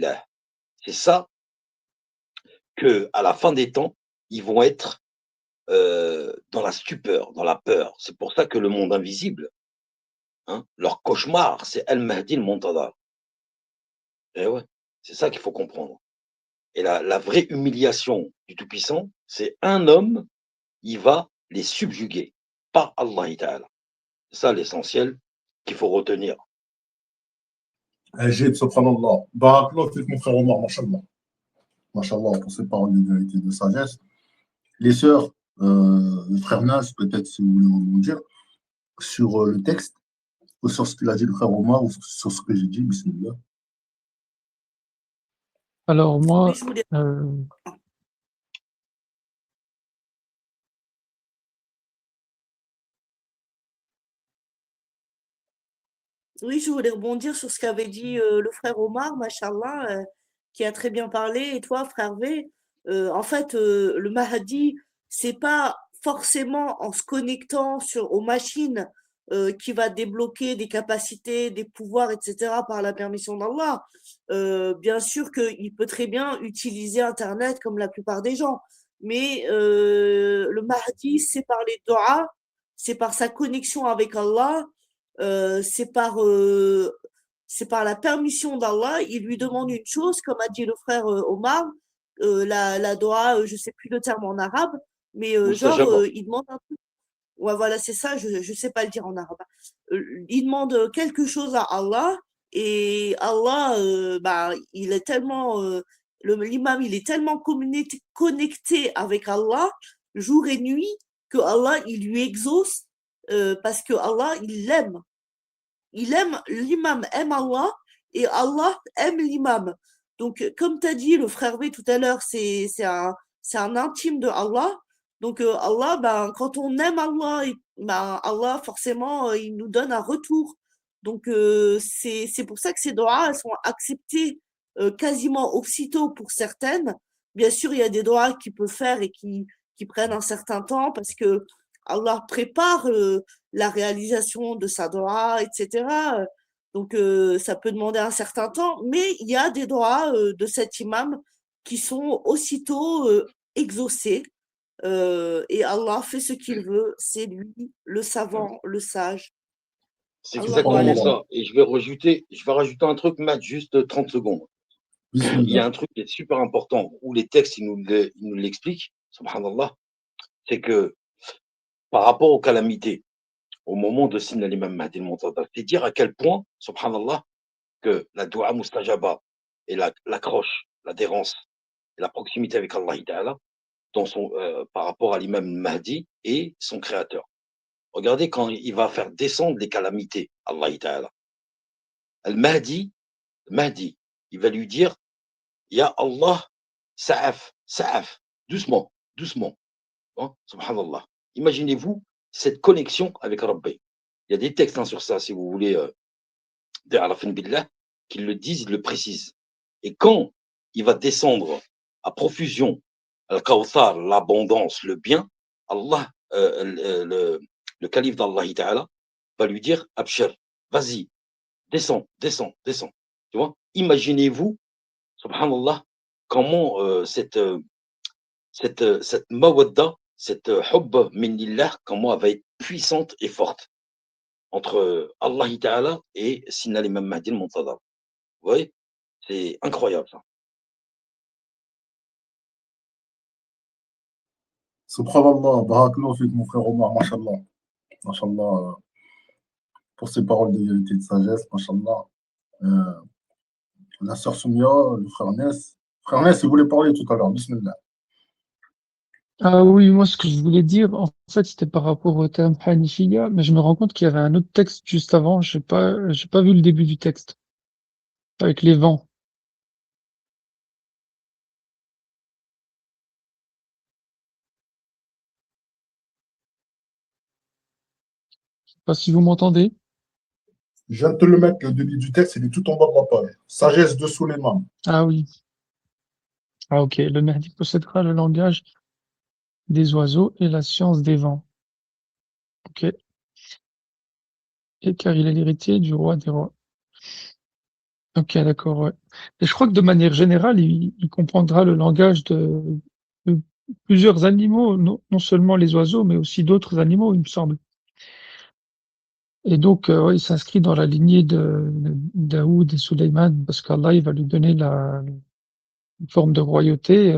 billah. C'est ça que, à la fin des temps, ils vont être dans la stupeur, dans la peur. C'est pour ça que le monde invisible, hein, leur cauchemar, c'est Al-Mahdi al-Muntadhar. Et ouais, c'est ça qu'il faut comprendre. Et la vraie humiliation du Tout-Puissant, c'est un homme, il va les subjuguer, pas Allah Ta'ala. C'est ça l'essentiel qu'il faut retenir. Ajib, subhanallah. Barakallah, fik mon frère Omar, mashallah. Mashallah, pour ces paroles de vérité, de sagesse. Les sœurs, le frère Nas, peut-être si vous voulez rebondir, sur le texte, ou sur ce qu'il a dit le frère Omar, ou sur ce que j'ai dit, bismillah. Alors Oui, moi, je voulais, oui, je voulais rebondir sur ce qu'avait dit le frère Omar, machallah, qui a très bien parlé. Et toi, frère V, en fait, le Mahdi, c'est pas forcément en se connectant aux machines qui va débloquer des capacités, des pouvoirs, etc., par la permission d'Allah. Bien sûr qu'il peut très bien utiliser Internet comme la plupart des gens, mais le Mahdi, c'est par les doigts, c'est par sa connexion avec Allah, euh, c'est par, euh, c'est par la permission d'Allah. Il lui demande une chose, comme a dit le frère Omar, la doua, je sais plus le terme en arabe, mais Mustajaba. il demande un truc. Ouais, voilà, c'est ça, je sais pas le dire en arabe. Il demande quelque chose à Allah, et Allah, bah, il est tellement, l'imam, il est tellement connecté avec Allah, jour et nuit, que Allah, il lui exauce, parce que Allah, il l'aime. L'imam aime Allah et Allah aime l'imam. Donc, comme tu as dit, le frère V tout à l'heure, c'est un intime de Allah. Donc, Allah, ben, quand on aime Allah, ben, Allah, forcément, il nous donne un retour. Donc, c'est pour ça que ces doigts, elles sont acceptées quasiment aussitôt pour certaines. Bien sûr, il y a des doigts qu'il peut faire et qui prennent un certain temps parce que Allah prépare la réalisation de sa doua, etc. Donc, ça peut demander un certain temps, mais il y a des doigts de cet imam qui sont aussitôt exaucés. Et Allah fait ce qu'il veut, c'est lui, le savant, le sage. C'est Allahu exactement alam. Subhanallah. ça. Et je vais rajouter un truc, Matt, juste 30 secondes. Il y a Bismillah. un truc qui est super important, où les textes, ils nous l'expliquent, subhanallah, c'est que par rapport aux calamités, au moment de signer l'imam Mahdi al-Muntadhar, c'est dire à quel point, subhanallah, que la dua mustajaba et l'accroche, l'adhérence et la proximité avec Allah Ta'ala par rapport à l'imam Mahdi et son créateur. Regardez quand il va faire descendre les calamités, Allah Ta'ala. Al-Mahdi, il va lui dire, Ya Allah, sa'af, doucement, doucement. Hein, subhanallah. Imaginez-vous cette connexion avec Rabbi. Il y a des textes sur ça, si vous voulez, de Arafin Billah, qui le disent, ils le précisent. Et quand il va descendre à profusion, Al-Kawthar, l'abondance, le bien, Allah, le calife d'Allah Ta'ala, va lui dire, Abshir, vas-y, descends, descends, descends. Tu vois, imaginez-vous, subhanallah, comment cette mawadda, cette hubb minillah, comment elle va être puissante et forte entre Allah Ta'ala et Sina l'imam Mahdi al-Muntadhar. Vous voyez, c'est incroyable ça. Subhanallah. Barakallah, fik mon frère Omar, mashallah. Mashallah, pour ces paroles de vérité, de sagesse, mashallah. Euh, la sœur Soumia, le frère Ness. Frère Ness, il voulait parler tout à l'heure, bismillah. ah oui, moi ce que je voulais dire, en fait, c'était par rapport au terme Hanifiya, mais je me rends compte qu'il y avait un autre texte juste avant. J'ai pas vu le début du texte avec les vents. Je sais pas si vous m'entendez. Je viens de te le mettre, le début du texte, il est tout en bas de la page. Sagesse de Souleymane. Ah oui. Ah ok. Le Mahdi possédera le langage des oiseaux et la science des vents. Ok. Et car il est l'héritier du roi des rois. Ok, d'accord, ouais. Et je crois que de manière générale, il comprendra le langage de plusieurs animaux, non seulement les oiseaux, mais aussi d'autres animaux, il me semble. Et donc, ouais, il s'inscrit dans la lignée de Daoud et Suleyman, parce qu'Allah, il va lui donner une forme de royauté,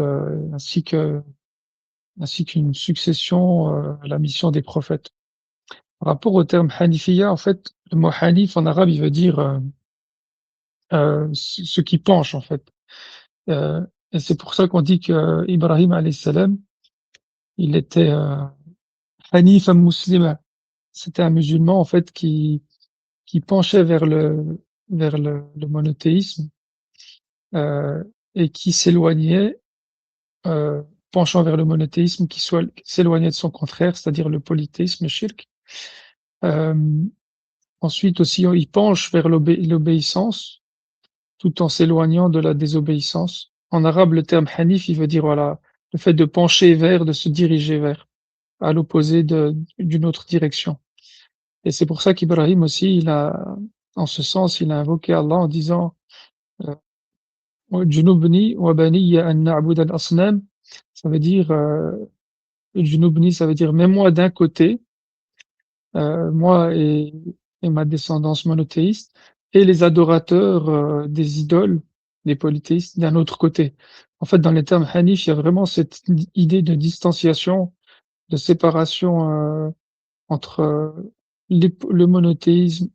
ainsi qu'une succession à la mission des prophètes. Par rapport au terme Hanifiya, en fait, le mot Hanif en arabe, il veut dire ce qui penche, en fait. Euh, et c'est pour ça qu'on dit que Ibrahim alayhi salam, il était Hanif muslima. C'était un musulman, en fait, qui penchait vers le monothéisme euh, et qui s'éloignait, euh, penchant vers le monothéisme, qui s'éloignait de son contraire, c'est-à-dire le polythéisme, le shirk. Euh, Ensuite aussi, il penche vers l'obéissance, tout en s'éloignant de la désobéissance. En arabe, le terme hanif, il veut dire voilà, le fait de pencher vers, de se diriger vers, à l'opposé d'une autre direction. Et c'est pour ça qu'Ibrahim aussi, en ce sens, il a invoqué Allah en disant Junubni wa baniya an na'budu al-asnam. Ça veut dire Junubni, ça veut dire mets-moi d'un côté, moi et ma descendance monothéiste, et les adorateurs des idoles, des polythéistes, d'un autre côté. En fait, dans les termes hanif, il y a vraiment cette idée de distanciation, de séparation entre le monothéisme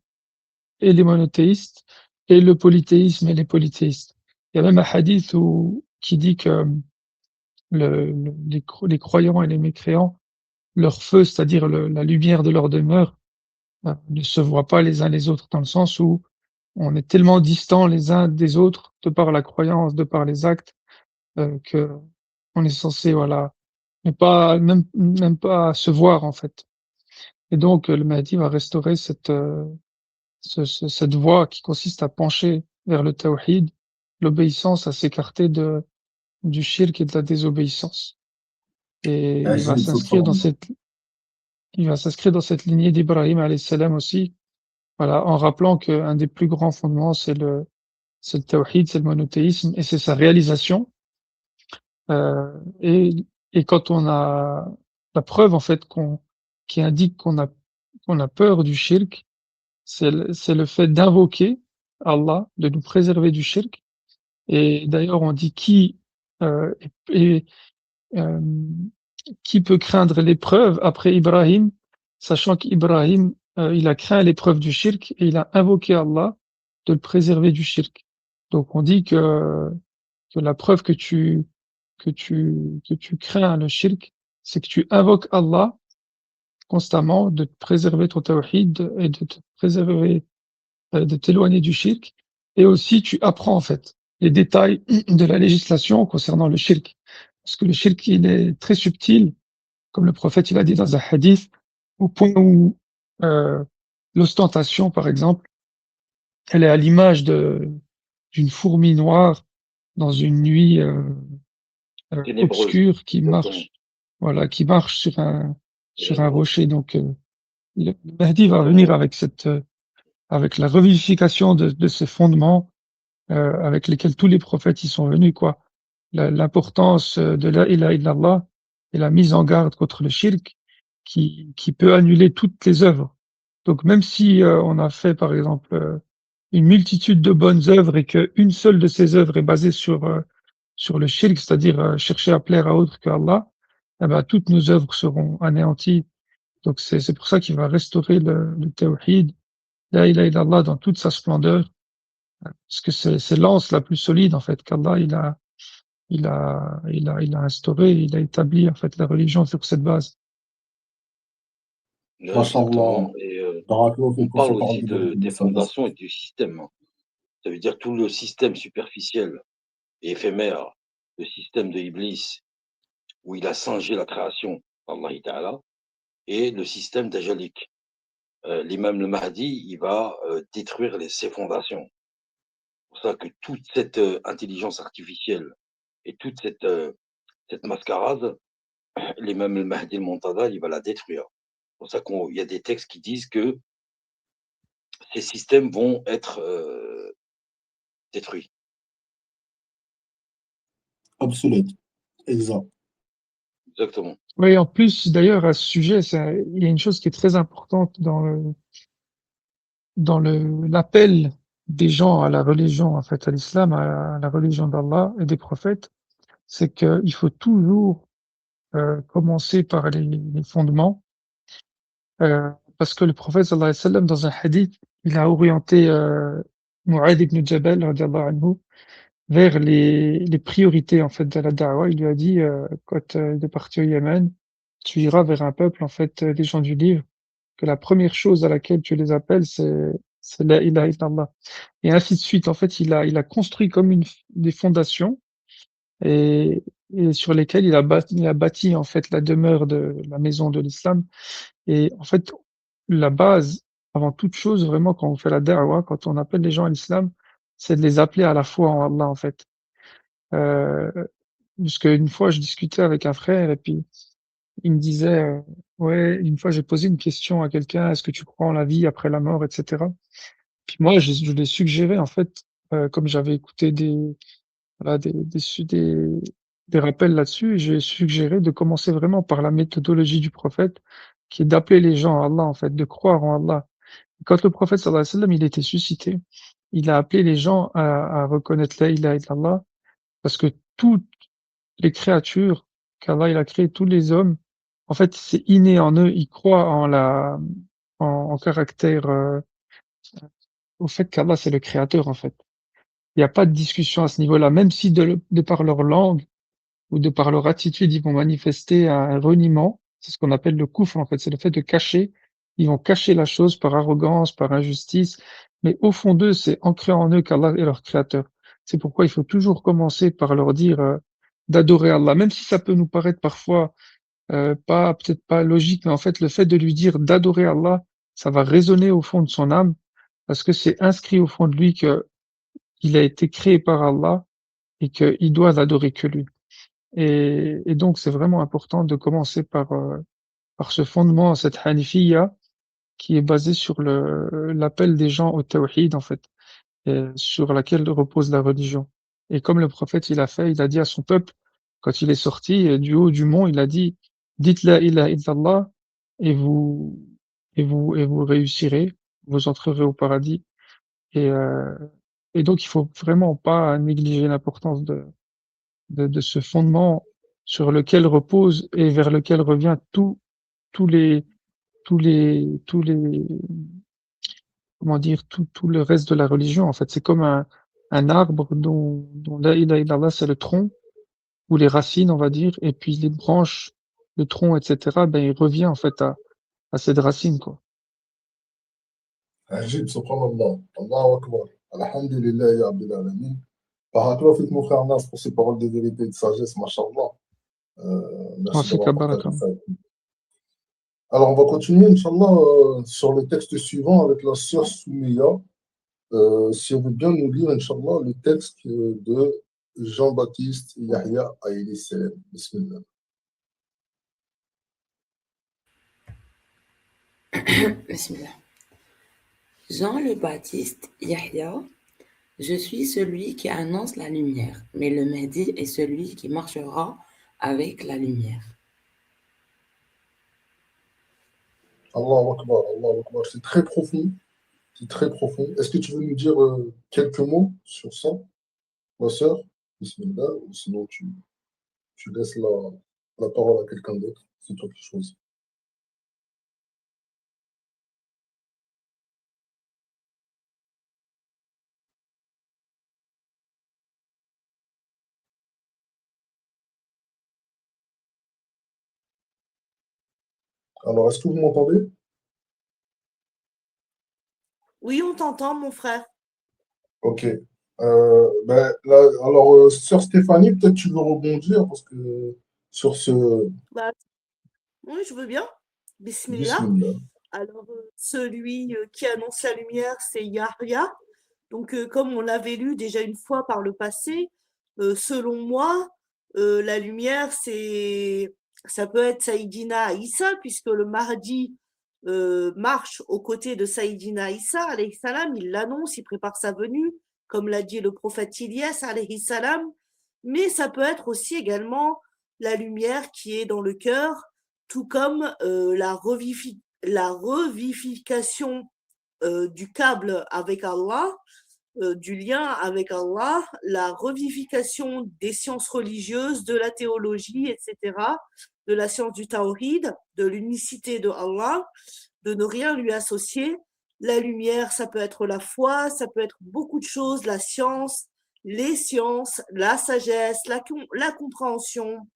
et les monothéistes, et le polythéisme et les polythéistes. Il y a même un hadith qui dit que les croyants et les mécréants, leur feu, c'est-à-dire la lumière de leur demeure, ne se voient pas les uns les autres, dans le sens où on est tellement distants les uns des autres, de par la croyance, de par les actes, que on est censé, voilà, ne pas, même pas se voir, en fait. Et donc, le Mahdi va restaurer cette voie qui consiste à pencher vers le tawhid, l'obéissance, à s'écarter du shirk et de la désobéissance. Et J'ai une question. il va s'inscrire dans cette lignée d'Ibrahim alayhi salam aussi, voilà, en rappelant qu'un des plus grands fondements, c'est le tawhid, c'est le monothéisme, et c'est sa réalisation. Euh, et, et quand on a la preuve, en fait, qui indique qu'on a peur du shirk, c'est le fait d'invoquer Allah, de nous préserver du shirk. Et d'ailleurs, on dit euh, est, euh, qui peut craindre l'épreuve après Ibrahim, sachant qu'Ibrahim, il a craint l'épreuve du shirk et il a invoqué Allah de le préserver du shirk. Donc on dit que la preuve que tu crains le shirk, c'est que tu invoques Allah constamment de te préserver ton tawhid et de te préserver, de t'éloigner du shirk. Et aussi, tu apprends en fait les détails de la législation concernant le shirk. Parce que le shirk, il est très subtil, comme le prophète il a dit dans un hadith, au point où euh, l'ostentation, par exemple, elle est à l'image d'une fourmi noire dans une nuit Ténébreuse, obscure exactement. voilà, qui marche sur un Ténébreuse, rocher. Donc, le Mahdi va venir exactement. avec la revivification de ces fondements avec lesquels tous les prophètes y sont venus, quoi. L'importance de la ilaha illallah et la mise en garde contre le shirk qui peut annuler toutes les œuvres. Donc même si on a fait par exemple une multitude de bonnes œuvres et qu'une seule de ces œuvres est basée sur le shirk, c'est-à-dire chercher à plaire à autre qu'Allah, eh ben, toutes nos œuvres seront anéanties. Donc c'est pour ça qu'il va restaurer le tawhid, la ilaha illallah dans toute sa splendeur, parce que c'est l'anse la plus solide en fait qu'Allah il a instauré, il a établi en fait la religion sur cette base. Ouais, Mashallah. exactement. Et Barakallahu on fikum, parle ces paroles aussi de des sagesse. fondations et du système, hein. Ça veut dire tout le système superficiel et éphémère, le système de Iblis, où il a singé la création, Allah Ta'ala, et le système d'Ajalik. L'imam le Mahdi, il va détruire ses fondations. C'est pour ça que toute cette intelligence artificielle et toute cette mascarade, l'imam le Mahdi le Montada, il va la détruire. C'est pour ça qu'il y a des textes qui disent que ces systèmes vont être détruit. Obsolète. Exact. Exactement. Oui, en plus, d'ailleurs, à ce sujet, il y a une chose qui est très importante dans l'appel des gens à la religion, en fait, à l'islam, à la religion d'Allah et des prophètes, c'est qu'il faut toujours commencer par les fondements, parce que le prophète sallallahu alayhi wa sallam, dans un hadith, il a orienté Mu'adh ibn Jabal, radiallahu anhu, vers les priorités en fait de la da'wah. Il lui a dit, quand il est parti au Yémen, tu iras vers un peuple, en fait, des gens du livre, que la première chose à laquelle tu les appelles, c'est la ilaha illallah. Et ainsi de suite. En fait, il a construit comme des fondations et, et sur lesquelles il a bâti en fait la demeure de la maison de l'islam. Et en fait, la base, avant toute chose, vraiment, quand on fait la da'wah, quand on appelle les gens à l'islam, c'est de les appeler à la foi en Allah, en fait. Euh, Parce qu'une fois, je discutais avec un frère et puis il me disait, ouais, une fois j'ai posé une question à quelqu'un, est-ce que tu crois en la vie après la mort, etc. Puis moi, je lui ai suggéré, en fait, comme j'avais écouté voilà, des rappels là-dessus, j'ai suggéré de commencer vraiment par la méthodologie du prophète, qui est d'appeler les gens à Allah, en fait, de croire en Allah. Quand le prophète sallallahu alayhi wa sallam, il était suscité, il a appelé les gens à reconnaître la ilaha illallah, parce que toutes les créatures qu'Allah il a créées, tous les hommes, en fait, c'est inné en eux, ils croient en caractère, au fait qu'Allah c'est le créateur, en fait. Il n'y a pas de discussion à ce niveau-là, même si de par leur langue ou de par leur attitude, ils vont manifester un reniement. C'est ce qu'on appelle le kufr, en fait. C'est le fait de cacher. Ils vont cacher la chose par arrogance, par injustice. Mais au fond d'eux, c'est ancré en eux qu'Allah est leur créateur. C'est pourquoi il faut toujours commencer par leur dire d'adorer Allah, même si ça peut nous paraître parfois peut-être pas logique, mais en fait, le fait de lui dire d'adorer Allah, ça va résonner au fond de son âme, parce que c'est inscrit au fond de lui que il a été créé par Allah et qu'il doit l'adorer que lui. Et donc, c'est vraiment important de commencer par ce fondement, cette hanifiyya, qui est basé sur l'appel des gens au tawhid, en fait, et sur laquelle repose la religion. Et comme le prophète, il a fait, il a dit à son peuple, quand il est sorti du haut du mont, il a dit, dites la ilaha illallah, et vous réussirez, vous entrerez au paradis. Et, euh, et donc, il faut vraiment pas négliger l'importance de ce fondement sur lequel repose et vers lequel revient tous les, tous les, comment dire, tout le reste de la religion. En fait, c'est comme un arbre dont la ilaha illallah, c'est le tronc ou les racines, on va dire, et puis les branches, le tronc, etc., ben, il revient, en fait, à cette racine, quoi. Ajib, subhanallah. Allahu Akbar. Alhamdulillah, ya Abdel Alamin. Barakallah fik, mon frère Nas, pour ces paroles de vérité et de sagesse, mashallah. Wa Merci fika d'avoir partagé baraka. ça. Alors, on va continuer, Inch'Allah, sur le texte suivant avec la sœur Soumeya. Si on veut bien nous lire, Inch'Allah, le texte de Jean-Baptiste Yahya alayhi salam. Bismillah. Bismillah. Jean le Baptiste, Yahya, je suis celui qui annonce la lumière, mais le Mahdi est celui qui marchera avec la lumière. Allahu Akbar, Allahu Akbar. C'est très profond. C'est très profond. Est-ce que tu veux nous dire quelques mots sur ça, ma sœur? Bismillah. Ou sinon, tu laisses la parole à quelqu'un d'autre. C'est toi qui choisis. Alors, est-ce que vous m'entendez? Oui, on t'entend, mon frère. Ok. Ben, là, alors, sœur Stéphanie, peut-être tu veux rebondir parce que sur ce Bah, oui, je veux bien. Bismillah. Bismillah. Alors, celui qui annonce la lumière, c'est Yahya. Donc, comme on l'avait lu déjà une fois par le passé, selon moi, la lumière, ça peut être Saïdina Issa, puisque le Mahdi marche aux côtés de Saïdina Issa, alayhi salam, il l'annonce, il prépare sa venue, comme l'a dit le prophète Ilyas, alayhi salam, mais ça peut être aussi également la lumière qui est dans le cœur, tout comme la revivification du câble avec Allah, du lien avec Allah, la revivification des sciences religieuses, de la théologie, etc., de la science du tawhid, de l'unicité de Allah, de ne rien lui associer. La lumière, ça peut être la foi, ça peut être beaucoup de choses, la science, les sciences, la sagesse, la compréhension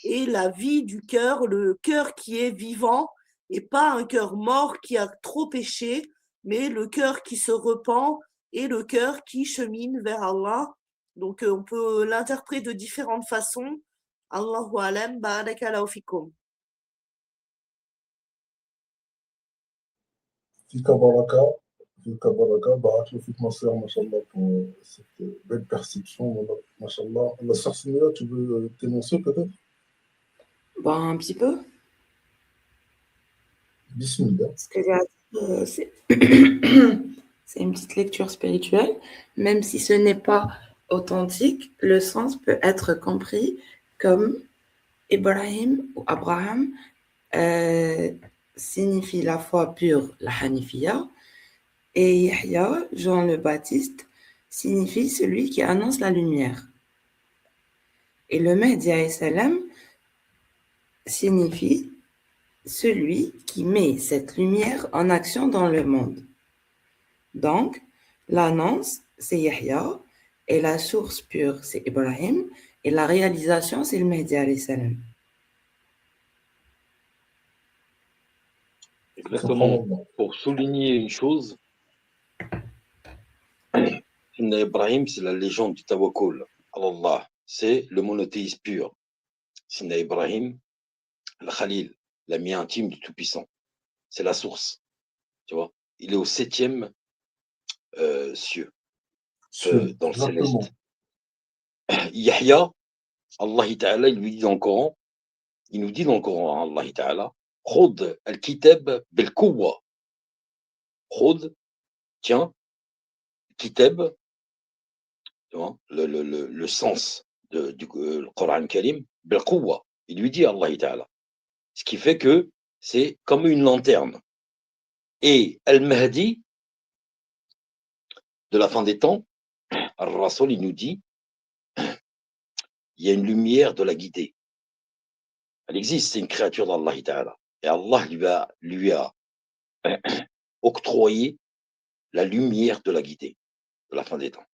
et la vie du cœur, le cœur qui est vivant et pas un cœur mort qui a trop péché, mais le cœur qui se repent et le cœur qui chemine vers Allah. Donc on peut l'interpréter de différentes façons. Allahu alam, barakallahu fikum. Fika Baraka, Baraka Fik ma sœur, Mashallah, pour cette belle perception. Mashallah. La sœur Sonia, tu veux t'énoncer peut-être? Bon, un petit peu. Bismillah. Ce que j'ai à dire, c'est c'est une petite lecture spirituelle. Même si ce n'est pas authentique, le sens peut être compris comme Ibrahim ou Abraham signifie la foi pure, la Hanifiya, et Yahya, Jean le Baptiste, signifie celui qui annonce la lumière. Et le Mahdi alayhi salam signifie celui qui met cette lumière en action dans le monde. Donc, l'annonce, c'est Yahya, et la source pure, c'est Ibrahim, et la réalisation, c'est le Mahdi alayhi salam. Exactement. Pour souligner une chose, Sidna Ibrahim, c'est la légende du tawakkul à Allah. C'est le monothéisme pur. Sidna Ibrahim, le Khalil, l'ami intime du Tout-Puissant. C'est la source. Tu vois, il est au 7e cieux, dans le céleste. Yahya, Allah Ta'ala, il lui dit dans le Coran, il nous dit dans le Coran, Allah Ta'ala, Khud al-kitab bil-quwwa. Khud, tiens, kitab, tu vois, le sens du Coran Karim, bil-quwwa. Il lui dit Allah Ta'ala. Ce qui fait que c'est comme une lanterne. Et Al-Mahdi, de la fin des temps, Al-Rasul, il nous dit, il y a une lumière de la guidée. Elle existe, c'est une créature d'Allah Ta'ala. Et Allah lui a octroyé la lumière de la guidée de la fin des temps.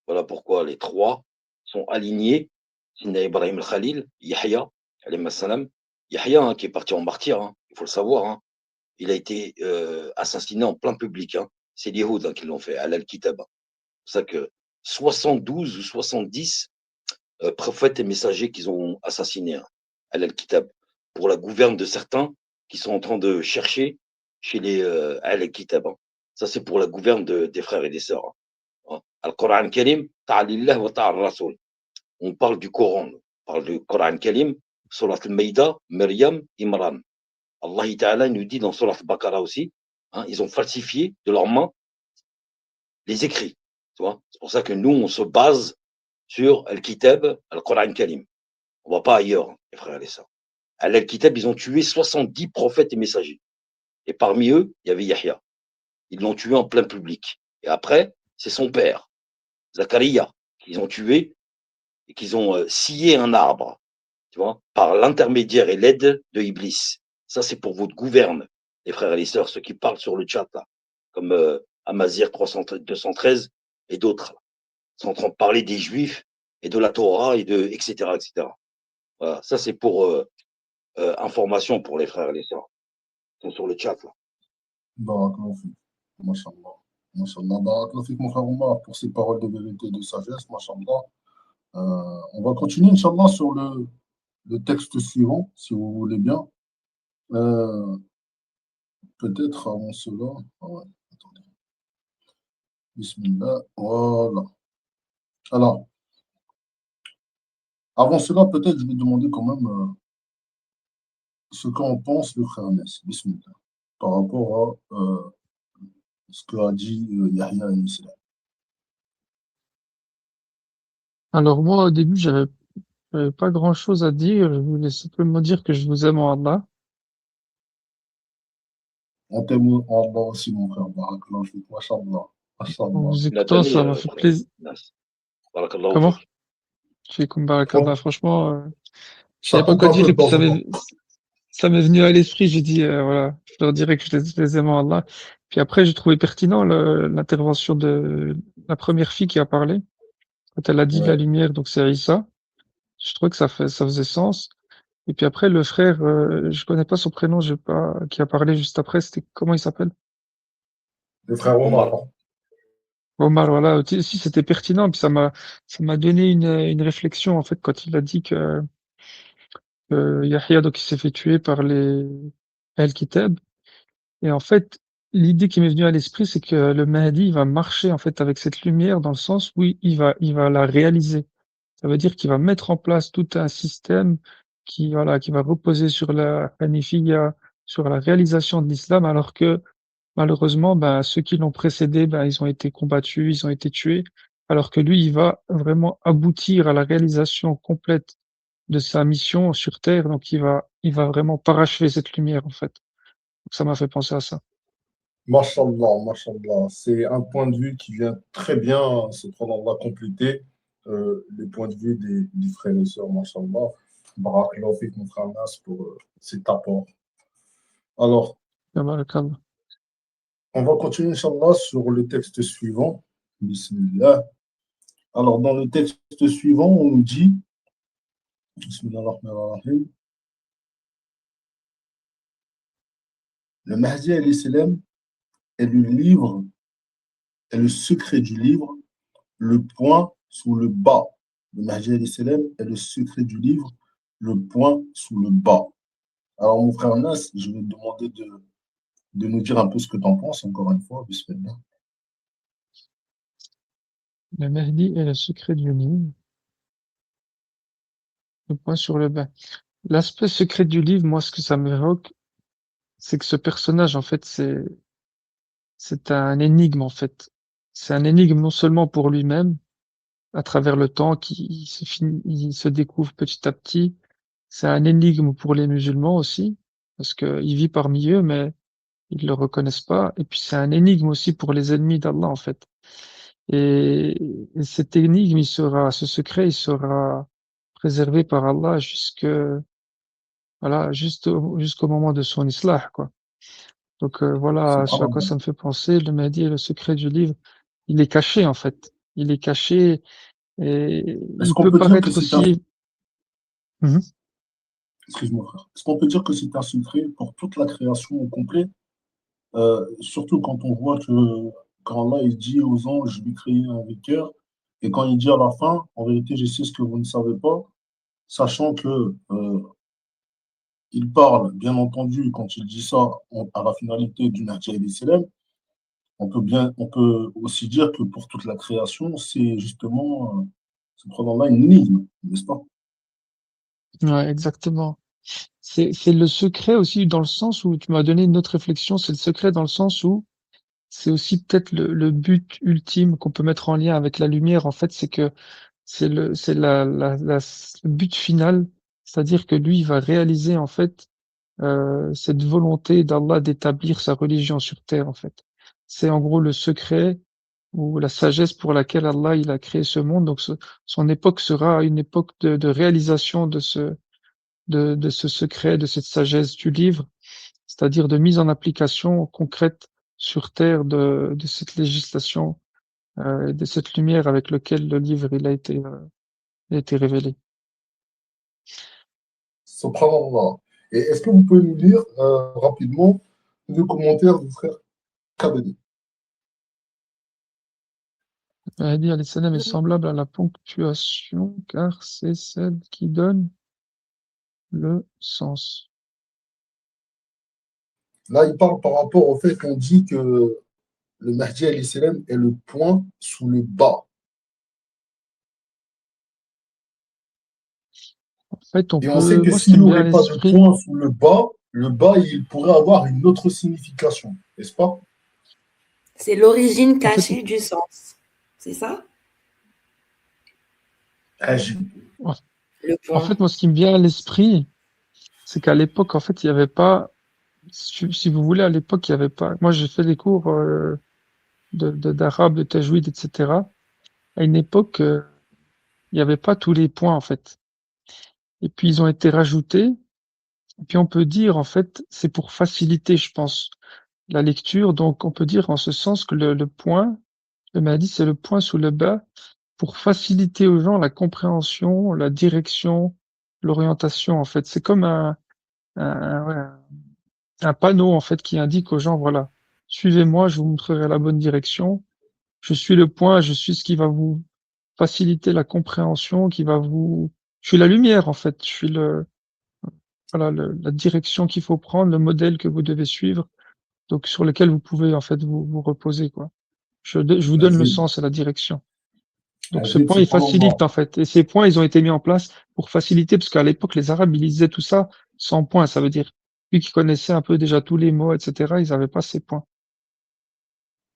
Voilà pourquoi les trois sont alignés. Sidna Ibrahim al-Khalil, Yahya, alayhi salam. Yahya, hein, qui est parti en martyr, hein, il faut le savoir, hein, il a été assassiné en plein public. Hein. C'est les Yahouds, hein, qui l'ont fait, à l'Al-Kitab. C'est pour ça que 72 ou 70 prophètes et messagers qu'ils ont assassinés, hein, à l'Al-Kitab, pour la gouverne de certains qui sont en train de chercher chez les Al-Kitab. Hein. Ça, c'est pour la gouverne des frères et des sœurs. Hein. Al-Qur'an Karim, ta'alillah wa ta'al Rasul. On parle du Coran, on parle du Qur'an Karim, Surat al-Maïda, Maryam, Imran. Allah Ta'ala nous dit dans Surat al-Baqarah aussi, hein, ils ont falsifié de leurs mains les écrits. Tu vois, c'est pour ça que nous, on se base sur Al-Kitab, Al-Qur'an Karim. On ne va pas ailleurs, les frères et les sœurs. À Al-Kitab, ils ont tué 70 prophètes et messagers. Et parmi eux, il y avait Yahya. Ils l'ont tué en plein public. Et après, c'est son père, Zachariah, qu'ils ont tué et qu'ils ont scié un arbre, tu vois, par l'intermédiaire et l'aide de Iblis. Ça, c'est pour votre gouverne, les frères et les sœurs, ceux qui parlent sur le chat, là, comme Amazir 213 et d'autres. Ils sont en train de parler des Juifs et de la Torah et de etc. etc. Voilà, ça c'est pour information pour les frères et les sœurs. Ils sont sur le chat là. Barakallahu fik. Mashallah. Mashallah. Barakallahu fik, mon frère Omar, pour ces paroles de vérité et de sagesse. Mashallah. On va continuer, Inch'Allah, sur le texte suivant, si vous voulez bien. Peut-être avant cela. Ouais, attendez. Bismillah. Voilà. Alors, avant cela, peut-être je vais demander quand même ce qu'en pense le frère Ness, Bismillah, par rapport à ce qu'a dit Yahya et Islam. Alors moi, au début, j'avais pas grand-chose à dire. Je voulais simplement dire que je vous aime en Allah. On t'aime en Allah aussi, mon frère. Barakallahu fik. Mashallah. En Mashallah. vous écoutant, Nathalie, ça m'a fait plaisir. Nas. Barakallahu Comment? fik. Fikum barakallah. Franchement, je Ça savais pas coupe quoi un dire peu et de puis temps en temps. ça m'est venu à l'esprit. J'ai dit, voilà, je leur dirais que je les aime en Allah. Puis après, j'ai trouvé pertinent l'intervention de la première fille qui a parlé. Quand elle a dit la Ouais. lumière, donc c'est Issa. Je trouvais que ça faisait sens. Et puis après, le frère, je connais pas son prénom, j'ai pas, qui a parlé juste après, c'était, comment il s'appelle? Le frère Omar. Omar. Omar, voilà, aussi c'était pertinent, puis ça m'a donné une réflexion, en fait, quand il a dit que Yahya, donc, il s'est fait tuer par les Al-Kitab. Et en fait, l'idée qui m'est venue à l'esprit, c'est que le Mahdi, il va marcher, en fait, avec cette lumière dans le sens où il va la réaliser. Ça veut dire qu'il va mettre en place tout un système qui, voilà, qui va reposer sur la hanifiyya, sur la réalisation de l'islam, alors que malheureusement, ben, ceux qui l'ont précédé, ben, ils ont été combattus, ils ont été tués, alors que lui, il va vraiment aboutir à la réalisation complète de sa mission sur Terre, donc il va vraiment parachever cette lumière, en fait. Donc ça m'a fait penser à ça. Mashallah, mashallah. C'est un point de vue qui vient très bien se prendre en compléter les points de vue des frères et sœurs, mashallah. Barakallahu fik, mon frère Nas, pour cet apport. Alors, Tabarakallah. on va continuer, Inch'Allah, sur le texte suivant. Bismillah. Alors, dans le texte suivant, on nous dit, Bismillah ar-Rahman ar-Rahim, le Mahdi alayhi salam est le livre, est le secret du livre, le point sous le bas. Le Mahdi alayhi salam est le secret du livre, le point sous le bas. Alors, mon frère Nas, je vais te demander de nous dire un peu ce que tu en penses, encore une fois, Bismillah. Le Mahdi est le secret du livre, le point sur le bas. L'aspect secret du livre, moi, ce que ça m'évoque, c'est que ce personnage, en fait, c'est un énigme, en fait. C'est un énigme non seulement pour lui-même, à travers le temps, il se découvre petit à petit. C'est un énigme pour les musulmans aussi, parce qu'il vit parmi eux, mais ils le reconnaissent pas. Et puis c'est un énigme aussi pour les ennemis d'Allah, en fait. Et cet énigme, ce secret, il sera préservé par Allah voilà, jusqu'au moment de son islah, quoi. Donc voilà ce à quoi Subhanallah. ça me fait penser. Le Mahdi est le secret du livre. Il est caché, en fait. Il est caché et Est-ce il qu'on peut peut dire que paraître c'est un... aussi. Mhm. Excuse-moi, frère. Est-ce qu'on peut dire que c'est un secret pour toute la création au complet? Surtout quand on voit que quand Allah il dit aux anges, je vais créer un vainqueur, et quand il dit à la fin, en vérité, je sais ce que vous ne savez pas, sachant que il parle, bien entendu, quand il dit ça à la finalité du Nahja et salam, on peut aussi dire que pour toute la création, c'est justement se prendre là une énigme, n'est-ce pas? Ouais, exactement. C'est le secret aussi dans le sens où tu m'as donné une autre réflexion. C'est le secret dans le sens où c'est aussi peut-être le but ultime qu'on peut mettre en lien avec la lumière. En fait, c'est que c'est le but final. C'est-à-dire que lui, il va réaliser, en fait, cette volonté d'Allah d'établir sa religion sur terre, en fait. C'est en gros le secret ou la sagesse pour laquelle Allah, il a créé ce monde. Donc, son époque sera une époque de réalisation de ce secret, de cette sagesse du livre, c'est-à-dire de mise en application concrète sur terre de cette législation, de cette lumière avec laquelle le livre il a été révélé. Subhanallah. Et est-ce que vous pouvez nous lire rapidement le commentaire du frère Kabadi? Mahdi alayhi salam est semblable à la ponctuation car c'est celle qui donne le sens. Là, il parle par rapport au fait qu'on dit que le Mahdi alayhi salam est le point sous le bas. En fait, Et on sait que moi, ce qui s'il me n'y vient à aurait pas de l'esprit, point sous le bas, il pourrait avoir une autre signification, n'est-ce pas? C'est l'origine en fait, cachée du sens. C'est ça? En Le en point. fait, moi, ce qui me vient à l'esprit, c'est qu'à l'époque, en fait, il n'y avait pas, si vous voulez, à l'époque, il n'y avait pas, moi, j'ai fait des cours d'arabe, de tajwid, etc. À une époque, il n'y avait pas tous les points, en fait. Et puis, ils ont été rajoutés. Et puis, on peut dire, en fait, c'est pour faciliter, je pense, la lecture. Donc, on peut dire en ce sens que le point, le mahdi, c'est le point sous le bas pour faciliter aux gens la compréhension, la direction, l'orientation, en fait. C'est comme ouais, un panneau, en fait, qui indique aux gens, voilà, suivez-moi, je vous montrerai la bonne direction. Je suis le point, je suis ce qui va vous faciliter la compréhension, je suis la lumière, en fait. Je suis voilà, la direction qu'il faut prendre, le modèle que vous devez suivre, donc sur lequel vous pouvez, en fait, vous reposer, quoi. Je vous donne le Ajib, sens et la direction. Donc ce Ajib, point, il subhanallah. facilite en fait. Et ces points, ils ont été mis en place pour faciliter, parce qu'à l'époque, les Arabes, ils lisaient tout ça sans points. Ça veut dire, lui qui connaissait un peu déjà tous les mots, etc., ils n'avaient pas ces points.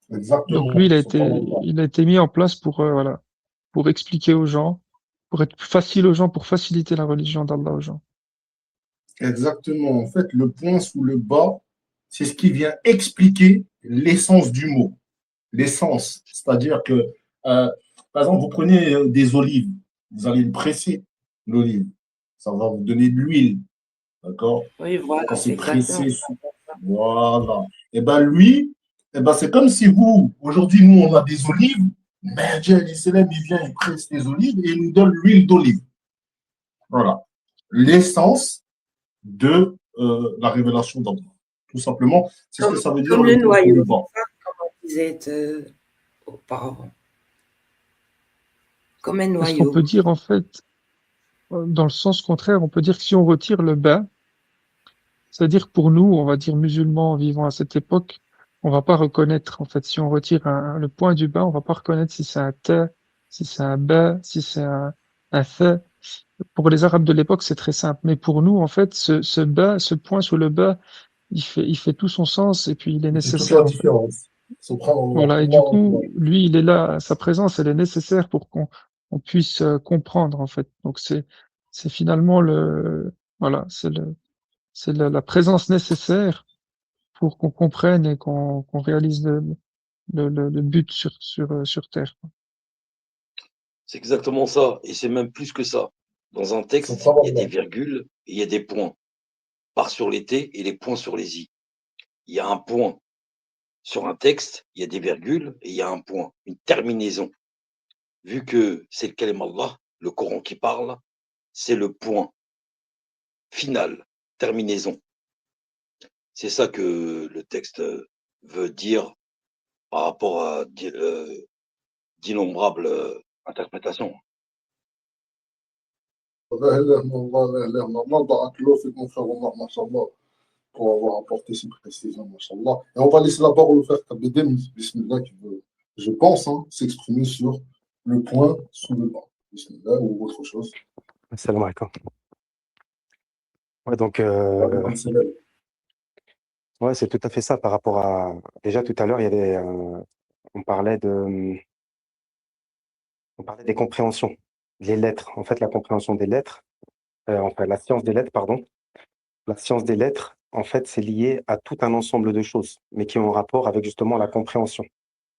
Donc lui, Exactement, subhanallah. il a été mis en place pour, voilà, pour expliquer aux gens, pour être plus facile aux gens, pour faciliter la religion d'Allah aux gens. Exactement. En fait, le point sous le bas, c'est ce qui vient expliquer l'essence du mot. L'essence. C'est-à-dire que, par exemple, vous prenez des olives, vous allez le presser, l'olive. Ça va vous donner de l'huile, d'accord? Oui, voilà, Quand c'est c'est exactement pressé, ça. voilà. Et ben lui, et ben c'est comme si vous, aujourd'hui, nous, on a des olives, mais Dieu, il vient, il presse les olives et il nous donne l'huile d'olive. Voilà. L'essence de la révélation d'Allah. Tout simplement, c'est ce que Comme, ça veut dire comme le le point sous le noyau, bas. comme on disait auparavant. Comme un Est-ce qu'on peut noyau. dire en fait, dans le sens contraire, on peut dire que si on retire le bas, c'est-à-dire pour nous, on va dire musulmans vivant à cette époque, on va pas reconnaître, en fait, si on retire le point du bas, on va pas reconnaître si c'est un ta, si c'est un ba, si c'est un fa. Pour les Arabes de l'époque, c'est très simple. Mais pour nous, en fait, ce bas, ce point sous le bas, il fait tout son sens et puis il est Il fait toute la nécessaire, en fait. différence. Subhanallah. Voilà. Et du coup, lui, il est là, sa présence, elle est nécessaire pour qu'on puisse comprendre, en fait. Donc c'est finalement voilà, c'est la présence nécessaire pour qu'on comprenne et qu'on réalise le but sur Terre. C'est exactement ça. Et c'est même plus que ça. Dans un texte, il y a des Subhanallah. virgules et il y a des points. Par sur les T et les points sur les I. Il y a un point sur un texte, il y a des virgules et il y a un point, une terminaison. Vu que c'est le Kalim Allah, le Coran qui parle, c'est le point final, terminaison. C'est ça que le texte veut dire par rapport à d'innombrables interprétations. Mon frère Omar, machallah, pour avoir apporté ces précisions, machallah. Et on va laisser la parole au frère Kabedem, bismillah, qui veut, je pense, hein, s'exprimer sur le point sous le bas. Bismillah ou autre chose. Salam alaikum. Ouais, donc, ouais, c'est tout à fait ça par rapport à. Déjà, tout à l'heure, il y avait. On parlait on parlait des compréhensions, les lettres. En fait, la compréhension des lettres, enfin, la science des lettres, pardon. La science des lettres, en fait, c'est lié à tout un ensemble de choses, mais qui ont un rapport avec justement la compréhension.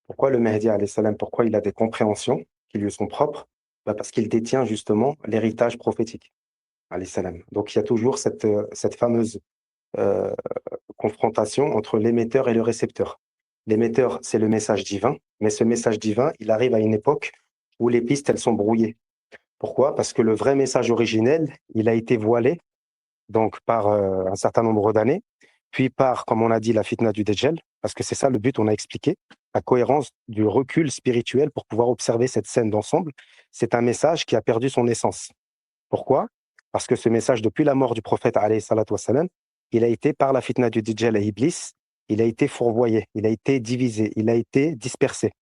Pourquoi le Mahdi, alayhi salam, pourquoi il a des compréhensions qui lui sont propres? Bah, parce qu'il détient justement l'héritage prophétique, alayhi salam. Donc, il y a toujours cette fameuse euh, confrontation entre l'émetteur et le récepteur. L'émetteur, c'est le message divin, mais ce message divin, il arrive à une époque où les pistes, elles sont brouillées. Pourquoi? Parce que le vrai message originel, il a été voilé donc par un certain nombre d'années, puis par, comme on a dit, la fitna du Dajjal, parce que c'est ça le but, on a expliqué, la cohérence du recul spirituel pour pouvoir observer cette scène d'ensemble. C'est un message qui a perdu son essence. Pourquoi? Parce que ce message, depuis la mort du prophète, alayhi salatu wassalam, il a été, par la fitna du Dajjal et Iblis, il a été fourvoyé, il a été divisé, il a été dispersé.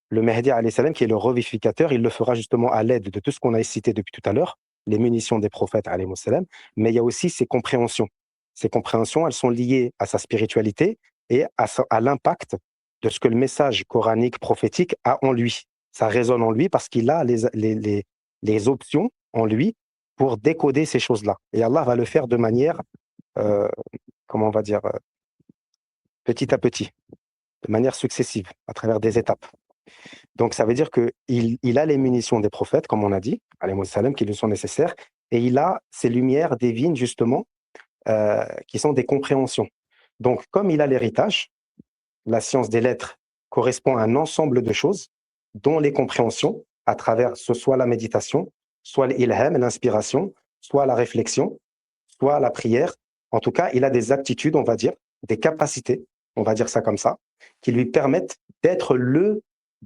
Le Mahdi, alayhi salam, qui est le revivificateur, il le fera justement à l'aide de tout ce qu'on a cité depuis tout à l'heure, les munitions des prophètes, alayhi salam, mais il y a aussi ses compréhensions. Ces compréhensions, elles sont liées à sa spiritualité et à l'impact de ce que le message coranique, prophétique a en lui. Ça résonne en lui parce qu'il a les options en lui pour décoder ces choses-là. Et Allah va le faire de manière, comment on va dire, petit à petit, de manière successive, à travers des étapes. Donc, ça veut dire qu'il a les munitions des prophètes, comme on a dit, alayhi salam, qui lui sont nécessaires, et il a ces lumières divines, justement, qui sont des compréhensions. Donc, comme il a l'héritage, la science des lettres correspond à un ensemble de choses, dont les compréhensions, à travers soit la méditation, soit l'ilham, l'inspiration, soit la réflexion, soit la prière. En tout cas, il a des aptitudes, on va dire, des capacités, on va dire ça comme ça, qui lui permettent d'être le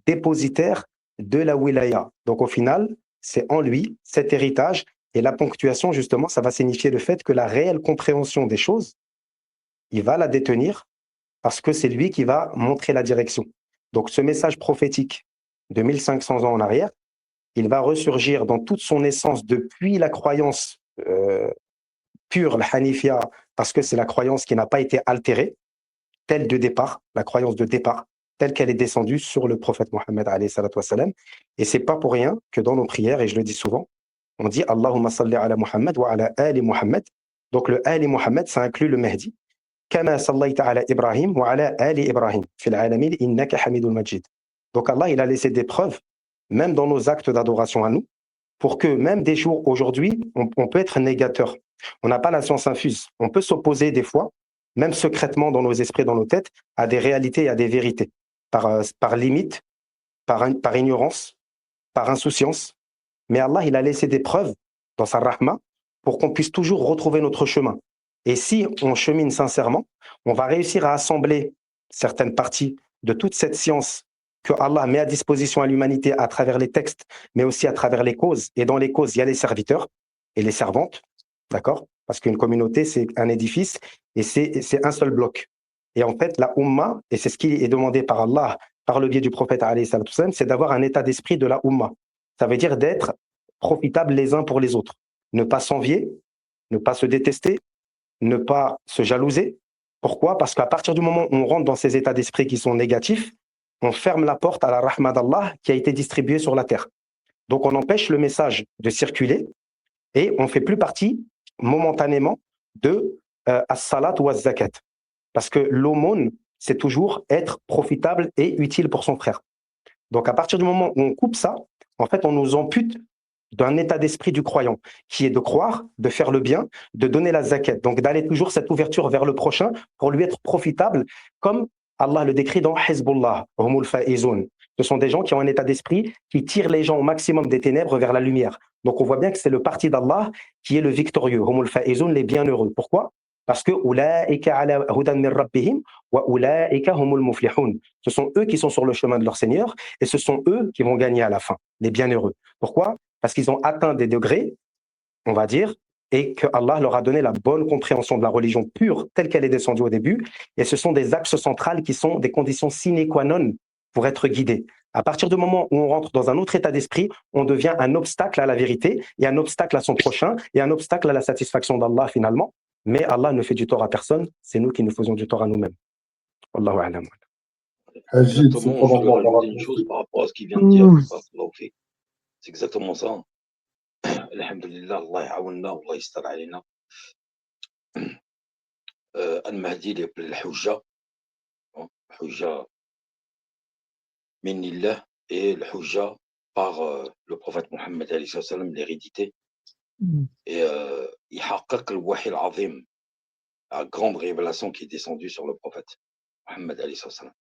dépositaire de la wilaya. Donc au final, c'est en lui, cet héritage, et la ponctuation, justement, ça va signifier le fait que la réelle compréhension des choses, il va la détenir parce que c'est lui qui va montrer la direction. Donc ce message prophétique de 1500 ans en arrière, il va ressurgir dans toute son essence depuis la croyance pure, la Hanifia, parce que c'est la croyance qui n'a pas été altérée, telle de départ, la croyance de départ, telle qu'elle est descendue sur le prophète Mohammed alayhi salatu wassalam. Et c'est pas pour rien que dans nos prières, et je le dis souvent, on dit Allahumma salli ala Muhammad wa ala ali Muhammad. Donc le ali Muhammad, ça inclut le Mahdi. Kama sallaita ala Ibrahim wa ala ali Ibrahim. Fil alamin innaka hamidul majid. Donc Allah, il a laissé des preuves, même dans nos actes d'adoration à nous, pour que même des jours aujourd'hui, on peut être négateur. On n'a pas la science infuse. On peut s'opposer des fois, même secrètement dans nos esprits, dans nos têtes, à des réalités et à des vérités, par limite, par ignorance, par insouciance. Mais Allah, il a laissé des preuves dans sa rahma pour qu'on puisse toujours retrouver notre chemin. Et si on chemine sincèrement, on va réussir à assembler certaines parties de toute cette science que Allah met à disposition à l'humanité à travers les textes, mais aussi à travers les causes. Et dans les causes, il y a les serviteurs et les servantes, d'accord? Parce qu'une communauté, c'est un édifice et c'est un seul bloc. Et en fait, la Ummah, et c'est ce qui est demandé par Allah, par le biais du prophète, c'est d'avoir un état d'esprit de la Ummah. Ça veut dire d'être profitables les uns pour les autres. Ne pas s'envier, ne pas se détester, ne pas se jalouser. Pourquoi? Parce qu'à partir du moment où on rentre dans ces états d'esprit qui sont négatifs, on ferme la porte à la rahma d'Allah qui a été distribuée sur la terre. Donc on empêche le message de circuler et on ne fait plus partie momentanément de as-salat ou az-zakat. Parce que l'aumône, c'est toujours être profitable et utile pour son frère. Donc à partir du moment où on coupe ça, en fait on nous ampute d'un état d'esprit du croyant, qui est de croire, de faire le bien, de donner la zakat. Donc d'aller toujours cette ouverture vers le prochain pour lui être profitable, comme Allah le décrit dans Hezbollah, Humul Fa'izoun. Ce sont des gens qui ont un état d'esprit qui tirent les gens au maximum des ténèbres vers la lumière. Donc on voit bien que c'est le parti d'Allah qui est le victorieux, Humul Fa'izoun, les bienheureux. Pourquoi? Parce que Ulaika ala hudan min rabbihim wa ulaika humul muflihun. Ce sont eux qui sont sur le chemin de leur Seigneur et ce sont eux qui vont gagner à la fin, les bienheureux. Pourquoi? Parce qu'ils ont atteint des degrés, on va dire, et que Allah leur a donné la bonne compréhension de la religion pure telle qu'elle est descendue au début. Et ce sont des axes centrales qui sont des conditions sine qua non pour être guidés. À partir du moment où on rentre dans un autre état d'esprit, on devient un obstacle à la vérité et un obstacle à son prochain et un obstacle à la satisfaction d'Allah finalement. Mais Allah ne fait du tort à personne, c'est nous qui nous faisons du tort à nous-mêmes. Wallahu a'lam. Exactement, je dois rajouter une chose par rapport à ce qu'il vient de dire. C'est exactement ça. Alhamdulillah, Allah ya'awnna, Allah yastar alayna. Al-Mahdi, il est appelé le Hujja minillah et le Hujja par le prophète Mohammed alayhi salam, l'hérédité. Et il haqqaq al-wahi al-azim, la grande révélation qui est descendue sur le prophète Mohammed alayhi salam.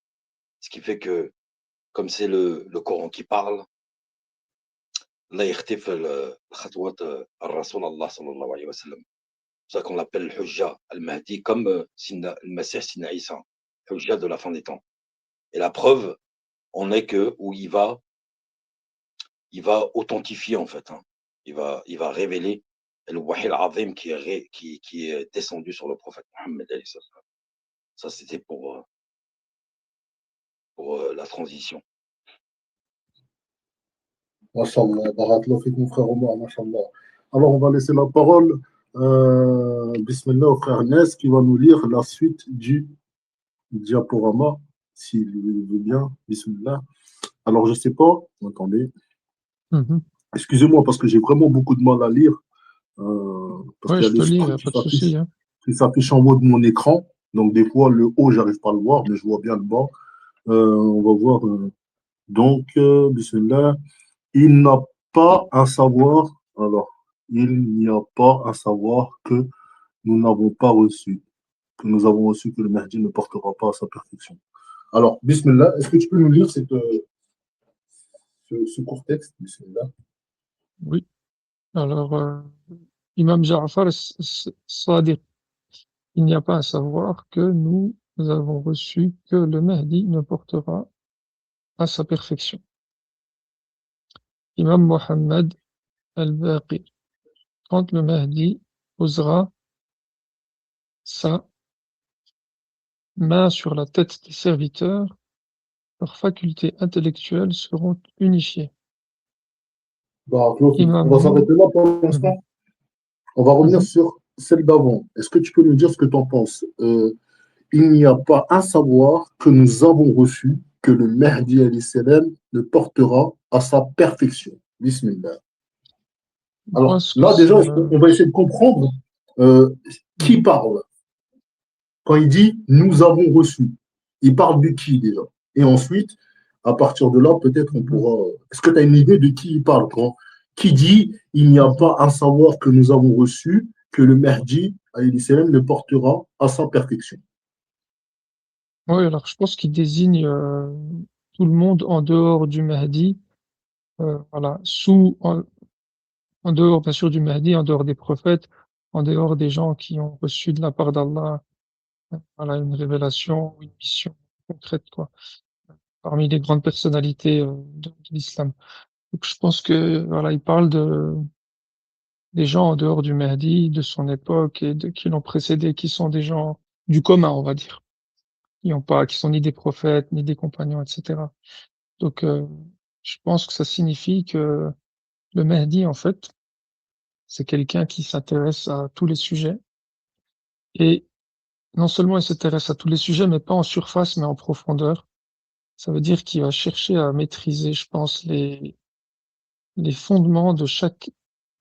Ce qui fait que, comme c'est le Coran qui parle, là, il khtif al-khatwat al-Rasul Allah sallallahu alayhi wa sallam. C'est ça qu'on l'appelle le Hujja al-Mahdi, comme le Masih Sina Isa, Hujja de la fin des temps. Et la preuve, on est que où il va authentifier en fait. Il va révéler le Wahi al-Azim qui est descendu sur le prophète Mohammed alayhi salam. Ça, c'était pour la transition. Masha'Allah, barakallahu fik mon frère Omar, masha'Allah. Alors on va laisser la parole, bismillah, au frère Nes qui va nous lire la suite du diaporama, s'il veut bien, bismillah. Alors je sais pas, attendez. Excusez-moi, parce que j'ai vraiment beaucoup de mal à lire, parce Ouais, qu'il y a je des peux lire, y trucs a pas de souci, hein. qui s'affichent en haut de mon écran. Donc, des fois, le haut, j'arrive pas à le voir, mais je vois bien le bas. On va voir. Donc, bismillah. Il n'a pas à savoir, alors, il n'y a pas à savoir que nous n'avons pas reçu, que nous avons reçu que le Mahdi ne portera pas à sa perfection. Alors, bismillah, est-ce que tu peux nous lire ce court texte, bismillah? Oui. Alors, Imam Ja'far Sadiq, il n'y a pas à savoir que nous avons reçu que le Mahdi ne portera à sa perfection. Imam Mohammed al-Baqir, quand le Mahdi posera sa main sur la tête des serviteurs, leurs facultés intellectuelles seront unifiées. Bah, Claude, on Imam va Nour, s'arrêter là pour l'instant. On va revenir sur celle d'avant. Est-ce que tu peux nous dire ce que tu en penses? Il n'y a pas à savoir que nous avons reçu que le Mahdi alayhi salam ne portera à sa perfection. Bismillah. moi, Alors ce que là, ça déjà, me... on va essayer de comprendre qui parle. Quand il dit nous avons reçu, il parle de qui déjà? Et ensuite, à partir de là, peut-être on pourra. Est-ce que tu as une idée de qui il parle qui dit il n'y a pas à savoir que nous avons reçu que le Mahdi alayhi salam ne portera à sa perfection? Oui, alors je pense qu'il désigne tout le monde en dehors du Mahdi, voilà, en dehors bien sûr du Mahdi, en dehors des prophètes, en dehors des gens qui ont reçu de la part d'Allah, voilà, une révélation ou une mission concrète, quoi, parmi les grandes personnalités de l'islam. Donc je pense que voilà, il parle des gens en dehors du Mahdi, de son époque et de qui l'ont précédé, qui sont des gens du commun, on va dire, qui sont ni des prophètes, ni des compagnons, etc. Donc, je pense que ça signifie que le Mahdi, en fait, c'est quelqu'un qui s'intéresse à tous les sujets et non seulement il s'intéresse à tous les sujets, mais pas en surface, mais en profondeur. Ça veut dire qu'il va chercher à maîtriser, je pense, les fondements de chaque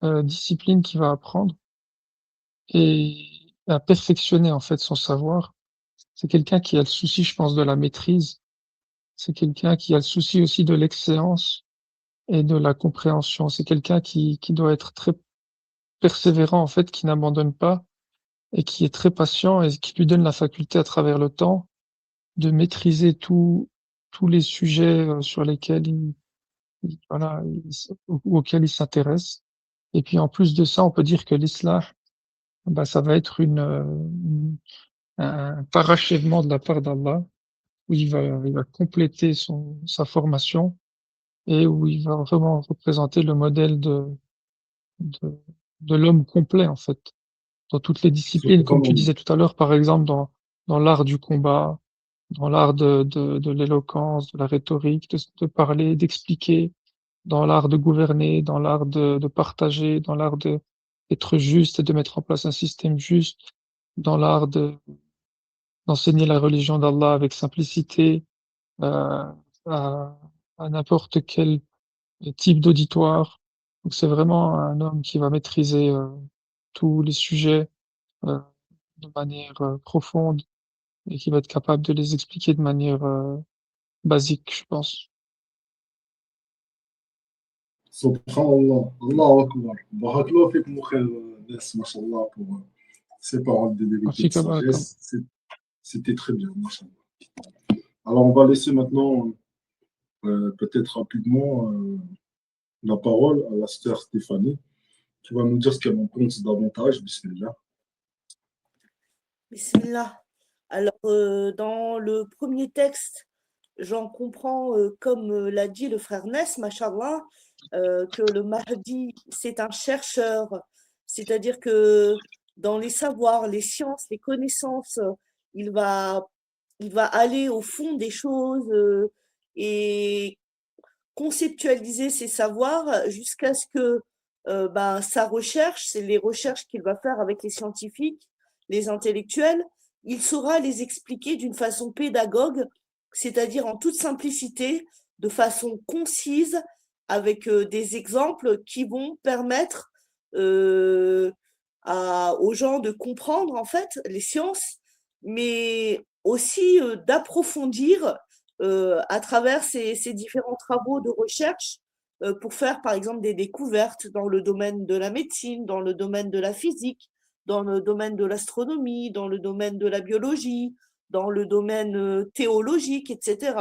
discipline qu'il va apprendre et à perfectionner, en fait, son savoir. C'est quelqu'un qui a le souci, je pense, de la maîtrise. C'est quelqu'un qui a le souci aussi de l'excellence et de la compréhension. C'est quelqu'un qui doit être très persévérant, en fait, qui n'abandonne pas et qui est très patient et qui lui donne la faculté à travers le temps de maîtriser tous les sujets sur lesquels voilà, auxquels il s'intéresse. Et puis en plus de ça, on peut dire que l'islam, bah, ça va être un parachèvement de la part d'Allah, où il va compléter sa formation et où il va vraiment représenter le modèle de, de l'homme complet, en fait. Dans toutes les disciplines, comme tu disais tout à l'heure, par exemple, dans l'art du combat, dans l'art de l'éloquence, de la rhétorique, de parler, d'expliquer, dans l'art de gouverner, dans l'art de partager, dans l'art d'être juste et de mettre en place un système juste, dans l'art d'enseigner la religion d'Allah avec simplicité, euh, à, à n'importe quel type d'auditoire. Donc c'est vraiment un homme qui va maîtriser tous les sujets euh, de manière profonde et qui va être capable de les expliquer de manière basique, je pense. Subhanallah, Allahu Akbar. Barakallahu fik, Moukhel Nes, mashallah, pour ces paroles de vérité et de Rafika Barakallah. sagesse. C'était très bien, mashallah. Alors, on va laisser maintenant, peut-être rapidement, la parole à la sœur Stéphanie, qui va nous dire ce qu'elle en pense davantage. Bismillah. Bismillah. Alors, dans le premier texte, j'en comprends, comme l'a dit le frère Ness, machallah, que le Mahdi, c'est un chercheur, c'est-à-dire que dans les savoirs, les sciences, les connaissances, il va, il va aller au fond des choses et conceptualiser ses savoirs jusqu'à ce que ben, sa recherche, c'est les recherches qu'il va faire avec les scientifiques, les intellectuels, il saura les expliquer d'une façon pédagogue, c'est-à-dire en toute simplicité, de façon concise, avec des exemples qui vont permettre aux gens de comprendre en fait les sciences, mais aussi d'approfondir à travers ces différents travaux de recherche pour faire par exemple des découvertes dans le domaine de la médecine, dans le domaine de la physique, dans le domaine de l'astronomie, dans le domaine de la biologie, dans le domaine théologique, etc.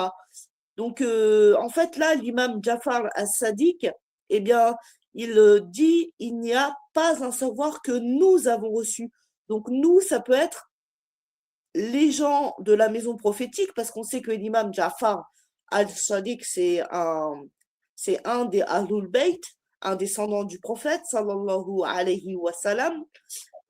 Donc, en fait, là, l'imam Jafar as-Sadiq, eh bien, il dit il n'y a pas un savoir que nous avons reçu. Donc, nous, ça peut être les gens de la maison prophétique, parce qu'on sait que l'imam Jafar al-Sadiq, c'est un des Ahlul Bayt, un descendant du prophète, sallallahu alayhi wa sallam.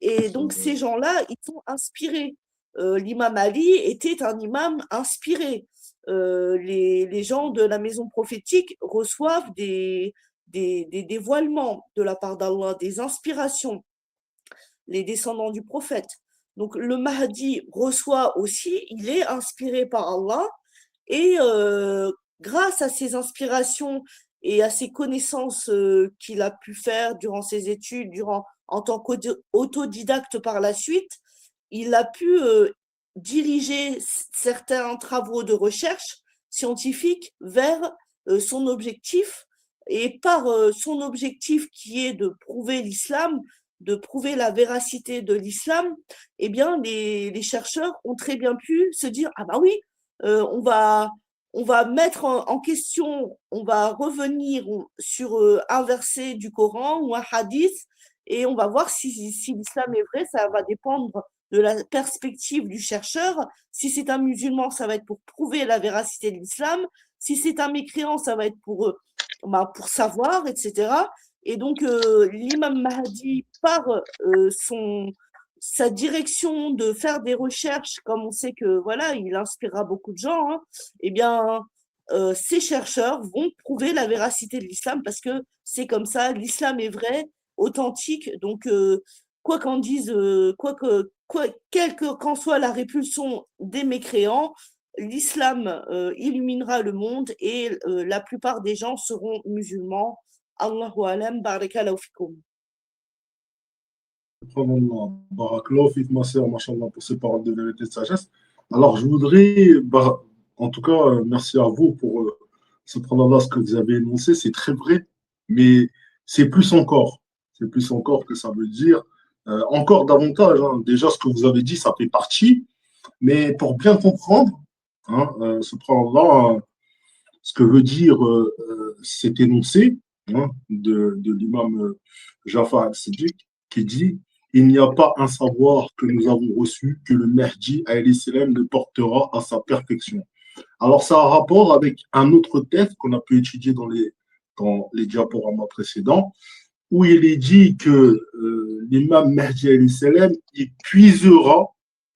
Et donc, ces gens-là, ils sont inspirés. L'imam Ali était un imam inspiré. Les gens de la maison prophétique reçoivent des dévoilements de la part d'Allah, des inspirations, les descendants du prophète. Donc le Mahdi reçoit aussi, il est inspiré par Allah et grâce à ses inspirations et à ses connaissances qu'il a pu faire durant ses études, en tant qu'autodidacte par la suite, il a pu diriger certains travaux de recherche scientifique vers son objectif, et par son objectif qui est de prouver l'islam, de prouver la véracité de l'islam, eh bien les chercheurs ont très bien pu se dire ah bah oui, on va mettre en question, on va revenir sur un verset du Coran ou un hadith et on va voir si l'islam est vrai. Ça va dépendre de la perspective du chercheur. Si c'est un musulman, ça va être pour prouver la véracité de l'islam. Si c'est un mécréant, ça va être pour savoir, etc. Et donc, l'imam Mahdi, par sa direction de faire des recherches, comme on sait que voilà, il inspirera beaucoup de gens, hein, eh bien, ces chercheurs vont prouver la véracité de l'islam parce que c'est comme ça, l'islam est vrai, authentique. Donc, quoi qu'en dise, quelle qu'en soit la répulsion des mécréants, l'islam illuminera le monde et la plupart des gens seront musulmans. Allahu alam, barakallahu fikum. Subhanallah. Barakallahu fik, ma sœur, mashallah, pour ces paroles de vérité et de sagesse. Alors, je voudrais, en tout cas, merci à vous pour subhanallah, ce que vous avez énoncé. C'est très vrai, mais c'est plus encore. C'est plus encore que ça veut dire. Encore davantage. Hein. Déjà, ce que vous avez dit, ça fait partie. Mais pour bien comprendre, hein, subhanallah, ce que veut dire cet énoncé hein, de l'imam Jafar al-Siddiq qui dit il n'y a pas un savoir que nous avons reçu que le Mahdi alayhi salam ne portera à sa perfection. Alors, ça a rapport avec un autre texte qu'on a pu étudier dans les diaporamas précédents, où il est dit que l'imam Mahdi alayhi salam, il puisera,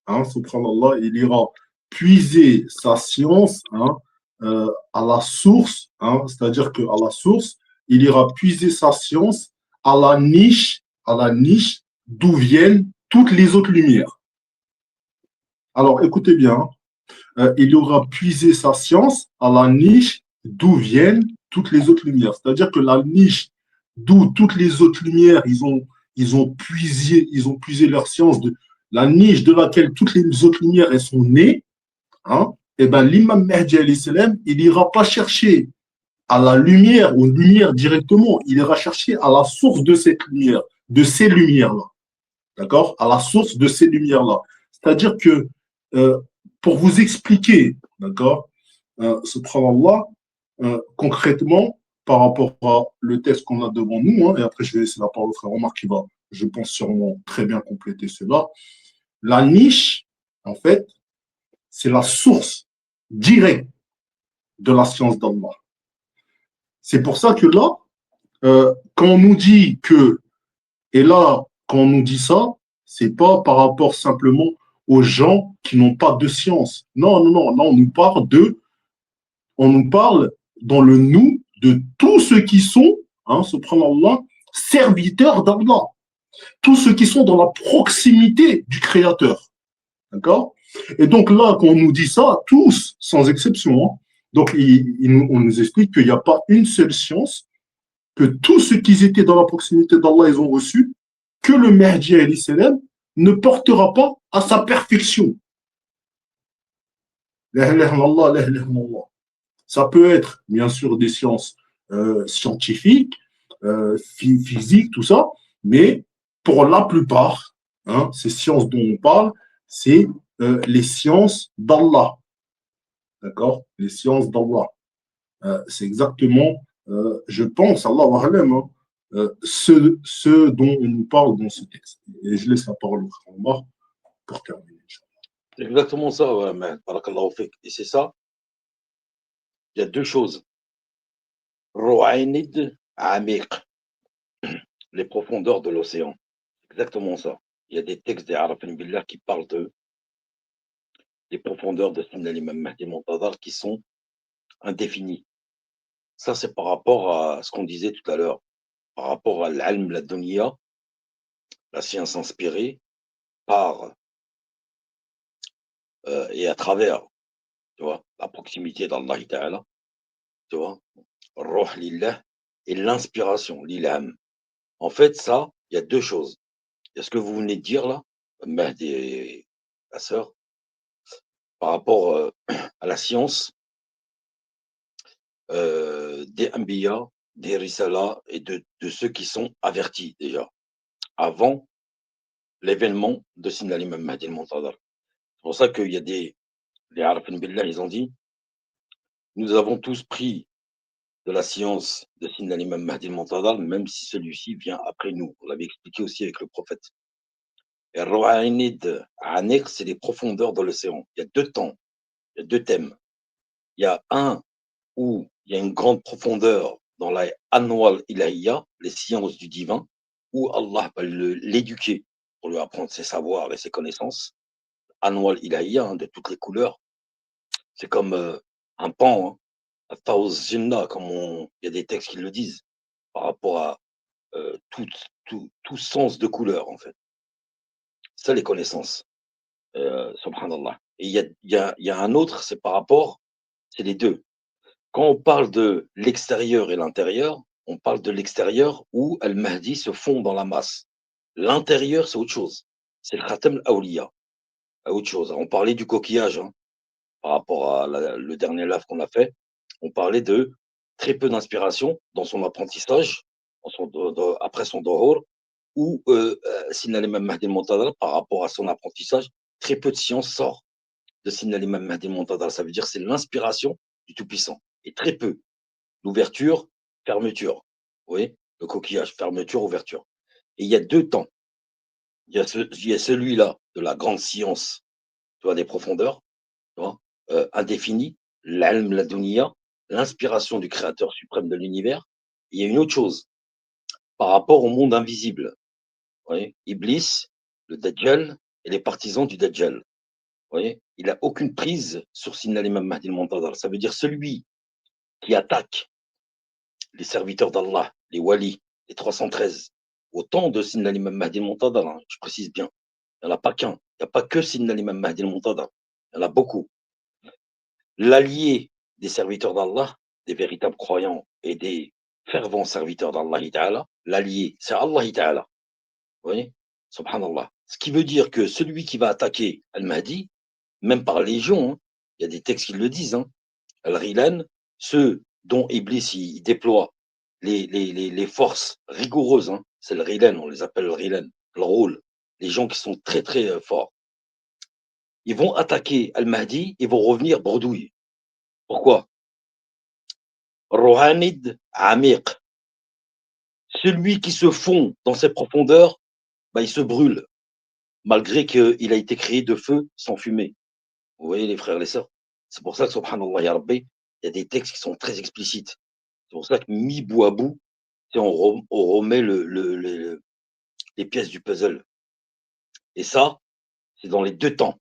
hein, subhanallah, il ira puiser sa science hein, à la source, hein, c'est-à-dire qu'à la source, il ira puiser sa science à la niche d'où viennent toutes les autres lumières. Alors, écoutez bien, il ira puiser sa science à la niche d'où viennent toutes les autres lumières. C'est-à-dire que la niche d'où toutes les autres lumières, ils ont puisé leur science, la niche de laquelle toutes les autres lumières elles sont nées, hein, et ben l'imam Mahdi alayhi salam, il n'ira pas chercher à la lumière, aux lumières directement, il ira chercher à la source de cette lumière, de ces lumières-là. D'accord? À la source de ces lumières-là. C'est-à-dire que, pour vous expliquer, d'accord, subhanallah, concrètement, par rapport à le texte qu'on a devant nous, hein, et après je vais laisser la parole au frère Omar qui va, je pense, sûrement très bien compléter cela. La niche, en fait, c'est la source directe de la science d'Allah. C'est pour ça que là, quand on nous dit que, et là, quand on nous dit ça, c'est pas par rapport simplement aux gens qui n'ont pas de science. Non, non, non, là, on nous parle dans le nous de tous ceux qui sont, hein, subhanallah, serviteurs d'Allah. Tous ceux qui sont dans la proximité du Créateur. D'accord? Et donc là, quand on nous dit ça, tous, sans exception, hein, donc on nous explique qu'il n'y a pas une seule science que tous ceux qui étaient dans la proximité d'Allah, ils ont reçu, que le Mahdi alayhi salam ne portera pas à sa perfection. La ilaha illallah, la ilaha illallah. Ça peut être, bien sûr, des sciences scientifiques, physiques, tout ça, mais pour la plupart, hein, ces sciences dont on parle, c'est les sciences d'Allah. D'accord? Les sciences d'Allah. C'est exactement, je pense, Allah Alam, hein, ce dont on nous parle dans ce texte. Et je laisse la parole au frère Omar pour terminer. C'est exactement ça, ouais, mais barakallahu fik. Et c'est ça, il y a deux choses. Ru'aynid amiq, les profondeurs de l'océan. Exactement ça. Il y a des textes des Arafin Billah qui parlent des profondeurs de Sayyidina l'imam Mahdi Montadar qui sont indéfinies. Ça, c'est par rapport à ce qu'on disait tout à l'heure, par rapport à l'alm, la dunya, la science inspirée par et à travers, tu vois, la proximité d'Allah Ta'ala, tu vois, Ruh lillah et l'inspiration, l'ilham. En fait, ça, il y a deux choses. Il y a ce que vous venez de dire là, Mahdi et la sœur, par rapport à la science des Anbiya, des Risala et de ceux qui sont avertis déjà, avant l'événement de Sayyidina l'imam Mahdi al-Muntadhar. C'est pour ça qu'il y a les Arafin Billah, ils ont dit, nous avons tous pris de la science de Sayyidina l'imam Mahdi al-Muntadhar, même si celui-ci vient après nous. On l'avait expliqué aussi avec le prophète. Et Ru'aynid Aniq, c'est les profondeurs de l'océan. Il y a deux temps, il y a deux thèmes. Il y a un où il y a une grande profondeur dans la Anwal Ilahiyya, les sciences du divin, où Allah va l'éduquer pour lui apprendre ses savoirs et ses connaissances. Anwal Ilahiyya, hein, de toutes les couleurs. C'est comme un pan, hein, Taouz Jinnah, comme il y a des textes qui le disent, par rapport à tout sens de couleur, en fait. Ça, les connaissances, subhanallah. Et il y a un autre, c'est par rapport, c'est les deux. Quand on parle de l'extérieur et l'intérieur, on parle de l'extérieur où Al-Mahdi se fond dans la masse. L'intérieur, c'est autre chose. C'est le Khatam al-Awliya. Autre chose. On parlait du coquillage, hein, par rapport à le dernier live qu'on a fait. On parlait de très peu d'inspiration dans son apprentissage, après son dohor, ou Sayyidina l'imam Mahdi al-Muntadhar, par rapport à son apprentissage, très peu de science sort de Sayyidina l'imam Mahdi al-Muntadhar. Ça veut dire que c'est l'inspiration du Tout-Puissant. Et très peu. L'ouverture, fermeture. Vous voyez, le coquillage, fermeture, ouverture. Et il y a deux temps. Il y a celui-là de la grande science, tu vois, des profondeurs, tu vois, indéfinie, l'alm, la dunya, l'inspiration du créateur suprême de l'univers. Il y a une autre chose, par rapport au monde invisible. Vous voyez, Iblis, le Dajjal et les partisans du Dajjal. Vous voyez, il n'a aucune prise sur Sayyidina l'imam Mahdi al-Muntadhar. Ça veut dire celui qui attaque les serviteurs d'Allah, les walis, les 313, au temps de Sayyidina l'imam Mahdi al-Muntadhar, hein, je précise bien. Il n'y en a pas qu'un. Il n'y a pas que Sayyidina l'imam Mahdi al-Muntadhar. Il y en a beaucoup. L'allié des serviteurs d'Allah, des véritables croyants et des fervents serviteurs d'Allah Ta'ala, l'allié, c'est Allah Ta'ala. Vous voyez? Subhanallah. Ce qui veut dire que celui qui va attaquer Al-Mahdi, même par légion, hein, il y a des textes qui le disent, hein, Al-Rilan, ceux dont Iblis il déploie les forces rigoureuses, hein, c'est le Rilan, on les appelle le Rilan, le rôle, les gens qui sont très très forts. Ils vont attaquer Al-Mahdi, ils vont revenir bredouille. Pourquoi? Rohanid Amiq. Celui qui se fond dans ses profondeurs, bah, il se brûle, malgré qu'il a été créé de feu sans fumée. Vous voyez les frères et les sœurs? C'est pour ça que, subhanallah ya Rabbi, il y a des textes qui sont très explicites. C'est pour ça que mis bout à bout, on remet les pièces du puzzle. Et ça, c'est dans les deux temps.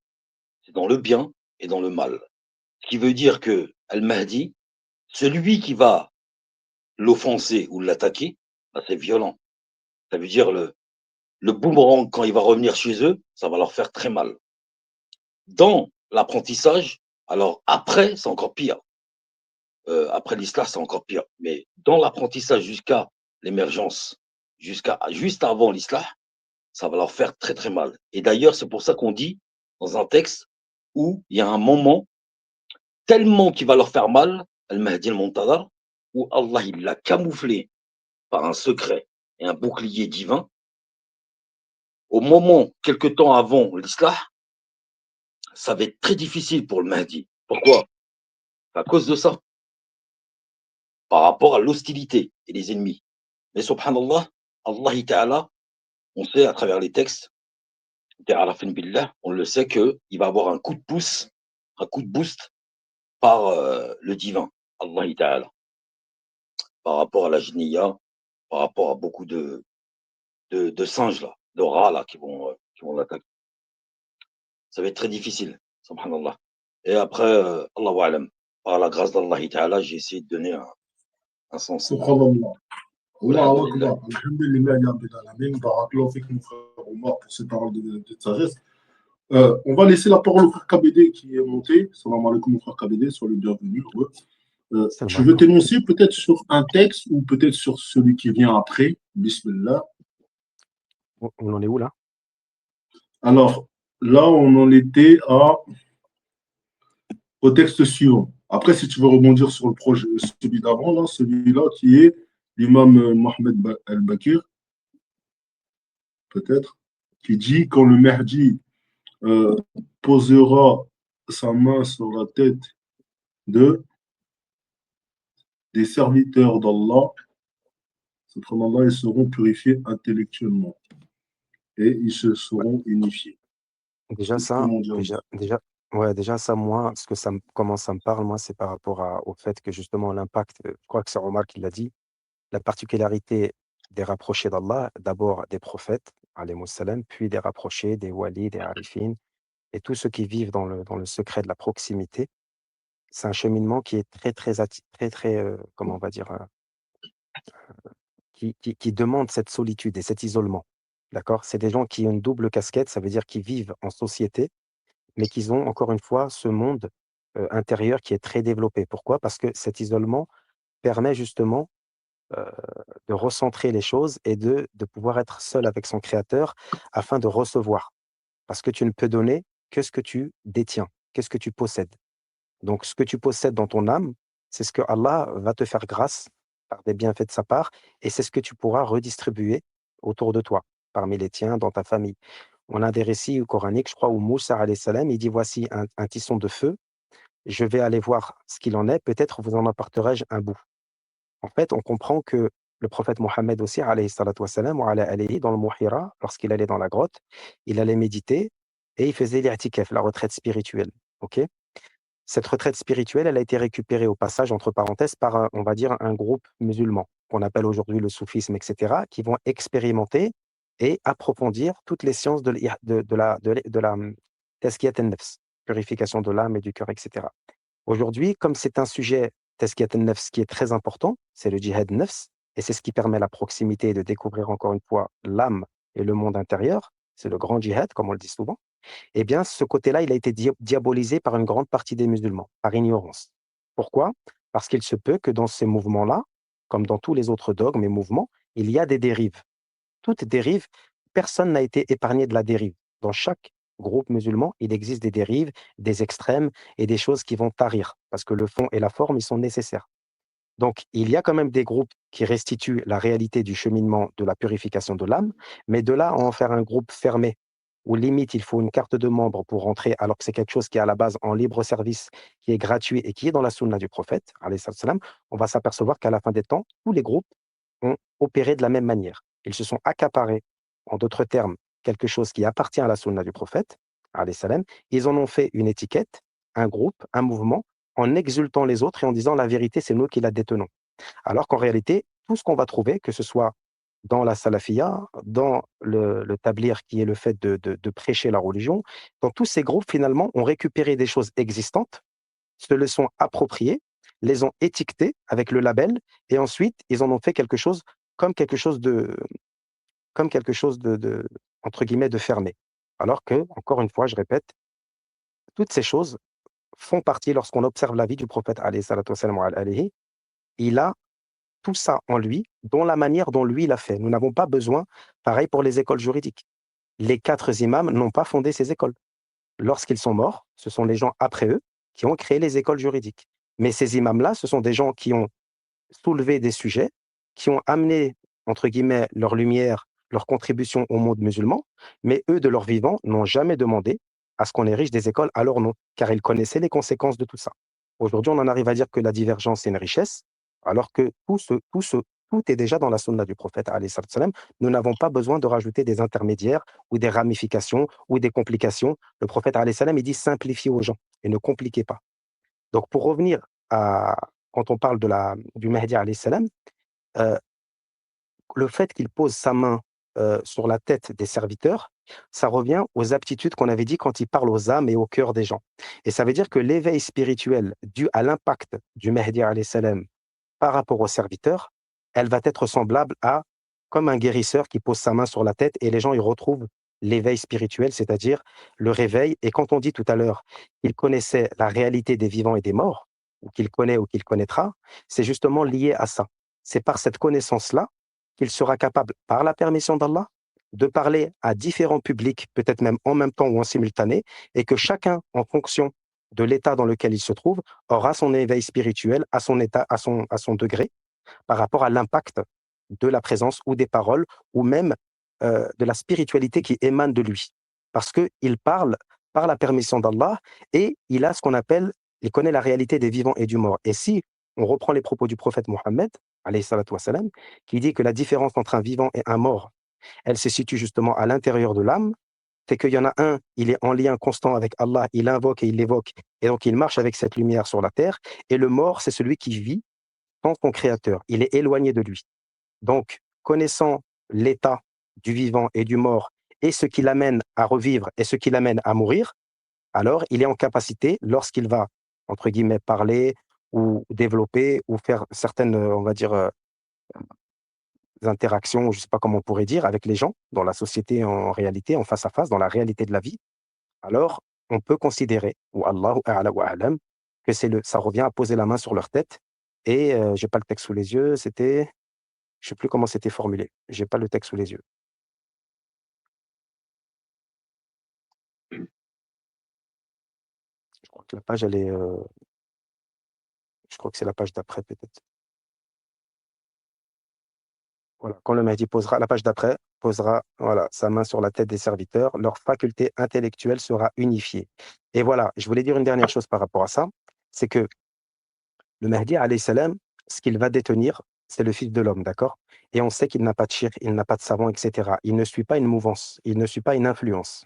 C'est dans le bien et dans le mal. Ce qui veut dire que Al-Mahdi, celui qui va l'offenser ou l'attaquer, bah, c'est violent. Ça veut dire le boomerang, quand il va revenir chez eux, ça va leur faire très mal. Dans l'apprentissage, alors après, c'est encore pire. Après l'islam, c'est encore pire. Mais dans l'apprentissage jusqu'à l'émergence juste avant l'islam, ça va leur faire très très mal. Et d'ailleurs, c'est pour ça qu'on dit dans un texte où il y a un moment tellement qui va leur faire mal, Al-Mahdi al-Muntadhar, où Allah il l'a camouflé par un secret et un bouclier divin. Au moment, quelque temps avant l'islam, ça va être très difficile pour le Mahdi. Pourquoi? À cause de ça, par rapport à l'hostilité et les ennemis. Mais subhanallah, Allah Ta'ala, on sait à travers les textes, on le sait qu'il va avoir un coup de pouce, un coup de boost par le divin, Allah Ta'ala, par rapport à la Jiniya, par rapport à beaucoup de singes là, de rats là qui vont l'attaquer. Ça va être très difficile, subhanallah. Et après, Allahu A'lam, par la grâce d'Allah Ta'ala, j'ai essayé de donner un sens. Subhanallah. Allahu Alhamdulillah. Akbar. Alhamdulillah, ya Rabbil Alamin. Barakallahu fik, mon frère Omar, pour ces paroles de sagesse. On va laisser la parole au frère KBD qui est monté. Salam alaikum, mon frère KBD, sois le bienvenu. Salam Je veux alaikum. t'énoncer peut-être sur un texte ou peut-être sur celui qui vient après. Bismillah. On en est où là? Alors, là, on en était au texte suivant. Après, si tu veux rebondir sur le projet, celui d'avant, là, celui-là qui est l'imam Mohamed al-Bakir, peut-être, qui dit quand le Mahdi posera sa main sur la tête des serviteurs d'Allah, subhanallah, ils seront purifiés intellectuellement et ils se seront unifiés. Déjà ça, Comment dire déjà ça, moi, ce que comment ça me parle, moi, c'est par rapport au fait que justement l'impact, je crois que c'est Omar qui l'a dit, la particularité des rapprochés d'Allah, d'abord des prophètes, alayhimus salam, puis des rapprochés, des walis, des arifines, et tous ceux qui vivent dans le secret de la proximité, c'est un cheminement qui est très, comment on va dire, qui demande cette solitude et cet isolement. D'accord? C'est des gens qui ont une double casquette, ça veut dire qu'ils vivent en société, mais qu'ils ont encore une fois ce monde intérieur qui est très développé. Pourquoi? Parce que cet isolement permet justement euh, de recentrer les choses et de pouvoir être seul avec son créateur afin de recevoir. Parce que tu ne peux donner que ce que tu détiens, qu'est-ce que tu possèdes. Donc, ce que tu possèdes dans ton âme, c'est ce que Allah va te faire grâce par des bienfaits de sa part, et c'est ce que tu pourras redistribuer autour de toi, parmi les tiens, dans ta famille. On a des récits coraniques, je crois, où Moussa, alayhi salam, il dit, voici un tisson de feu, je vais aller voir ce qu'il en est, peut-être vous en apporterai-je un bout. En fait, on comprend que le prophète Mohammed aussi, alayhi salatu wassalam, wa ala alihi, dans le Mouhira, lorsqu'il allait dans la grotte, il allait méditer et il faisait l'i'tikaf, la retraite spirituelle. Ok. Cette retraite spirituelle, elle a été récupérée au passage, entre parenthèses, par, on va dire, un groupe musulman, qu'on appelle aujourd'hui le soufisme, etc., qui vont expérimenter et approfondir toutes les sciences de la tazkiyat an-nafs, purification de l'âme et du cœur, etc. Aujourd'hui, comme c'est un sujet, tazkiyat an-nafs, qui est très important, c'est le djihad nafs, et c'est ce qui permet la proximité de découvrir encore une fois l'âme et le monde intérieur, c'est le grand djihad, comme on le dit souvent. Eh bien, ce côté-là, il a été diabolisé par une grande partie des musulmans, par ignorance. Pourquoi? Parce qu'il se peut que dans ces mouvements-là, comme dans tous les autres dogmes et mouvements, il y a des dérives. Toute dérive, personne n'a été épargné de la dérive. Dans chaque groupe musulman, il existe des dérives, des extrêmes et des choses qui vont tarir, parce que le fond et la forme, ils sont nécessaires. Donc, il y a quand même des groupes qui restituent la réalité du cheminement de la purification de l'âme, mais de là à en faire un groupe fermé, où limite il faut une carte de membre pour rentrer, alors que c'est quelque chose qui est à la base en libre service, qui est gratuit et qui est dans la sunna du prophète, alayhi salam, on va s'apercevoir qu'à la fin des temps, tous les groupes ont opéré de la même manière. Ils se sont accaparés, en d'autres termes, quelque chose qui appartient à la sunna du prophète, alayhi salam, ils en ont fait une étiquette, un groupe, un mouvement, en exultant les autres et en disant la vérité, c'est nous qui la détenons. Alors qu'en réalité, tout ce qu'on va trouver, que ce soit dans la salafia, dans le tablir qui est le fait de prêcher la religion, dans tous ces groupes, finalement, ont récupéré des choses existantes, se le sont appropriées, les ont étiquetées avec le label, et ensuite, ils en ont fait quelque chose comme quelque chose de entre guillemets, de fermé. Alors que, encore une fois, je répète, toutes ces choses font partie, lorsqu'on observe la vie du prophète, alayhi salatu wassalam wa alayhi, il a tout ça en lui, dans la manière dont lui l'a fait. Nous n'avons pas besoin, pareil pour les écoles juridiques. Les 4 imams n'ont pas fondé ces écoles. Lorsqu'ils sont morts, ce sont les gens après eux qui ont créé les écoles juridiques. Mais ces imams-là, ce sont des gens qui ont soulevé des sujets, qui ont amené, entre guillemets, leur lumière, leur contribution au monde musulman, mais eux, de leur vivant, n'ont jamais demandé à ce qu'on érige des écoles à leur nom, car ils connaissaient les conséquences de tout ça. Aujourd'hui, on en arrive à dire que la divergence, c'est une richesse, alors que tout est déjà dans la sunna du prophète, alayhi salam. Nous n'avons pas besoin de rajouter des intermédiaires ou des ramifications ou des complications. Le prophète, alayhi salam, il dit simplifiez aux gens et ne compliquez pas. Donc, pour revenir à, quand on parle du Mahdi, alayhi salam, le fait qu'il pose sa main sur la tête des serviteurs, ça revient aux aptitudes qu'on avait dit quand il parle aux âmes et au cœur des gens. Et ça veut dire que l'éveil spirituel dû à l'impact du Mahdi alayhi salam par rapport aux serviteurs, elle va être semblable à comme un guérisseur qui pose sa main sur la tête et les gens y retrouvent l'éveil spirituel, c'est-à-dire le réveil. Et quand on dit tout à l'heure qu'il connaissait la réalité des vivants et des morts, ou qu'il connaît ou qu'il connaîtra, c'est justement lié à ça. C'est par cette connaissance-là qu'il sera capable, par la permission d'Allah, de parler à différents publics, peut-être même en même temps ou en simultané, et que chacun, en fonction de l'état dans lequel il se trouve, aura son éveil spirituel à son état, à son degré, par rapport à l'impact de la présence ou des paroles, ou même de la spiritualité qui émane de lui. Parce qu'il parle par la permission d'Allah, et il a ce qu'on appelle, il connaît la réalité des vivants et du mort. Et si on reprend les propos du prophète Mohammed, alayhi salatu wassalam, qui dit que la différence entre un vivant et un mort, elle se situe justement à l'intérieur de l'âme, c'est qu'il y en a un, il est en lien constant avec Allah, il invoque et il l'évoque, et donc il marche avec cette lumière sur la terre, et le mort, c'est celui qui vit sans son créateur, il est éloigné de lui. Donc, connaissant l'état du vivant et du mort, et ce qui l'amène à revivre et ce qui l'amène à mourir, alors il est en capacité, lorsqu'il va, entre guillemets, parler ou développer ou faire certaines, on va dire, interactions, je ne sais pas comment on pourrait dire, avec les gens, dans la société en réalité, en face à face, dans la réalité de la vie, alors on peut considérer, ou Allahu a'la wa a'lam, que ça revient à poser la main sur leur tête. Et je n'ai pas le texte sous les yeux, c'était, je ne sais plus comment c'était formulé, je n'ai pas le texte sous les yeux. Je crois que la page, elle est, je crois que c'est la page d'après peut-être. Voilà. Quand le Mahdi posera, la page d'après, posera voilà, sa main sur la tête des serviteurs, leur faculté intellectuelle sera unifiée. Et voilà, je voulais dire une dernière chose par rapport à ça, c'est que le Mahdi, alayhi salam, ce qu'il va détenir, c'est le Fils de l'homme, d'accord? Et on sait qu'il n'a pas de shirk, il n'a pas de savant, etc. Il ne suit pas une mouvance, il ne suit pas une influence.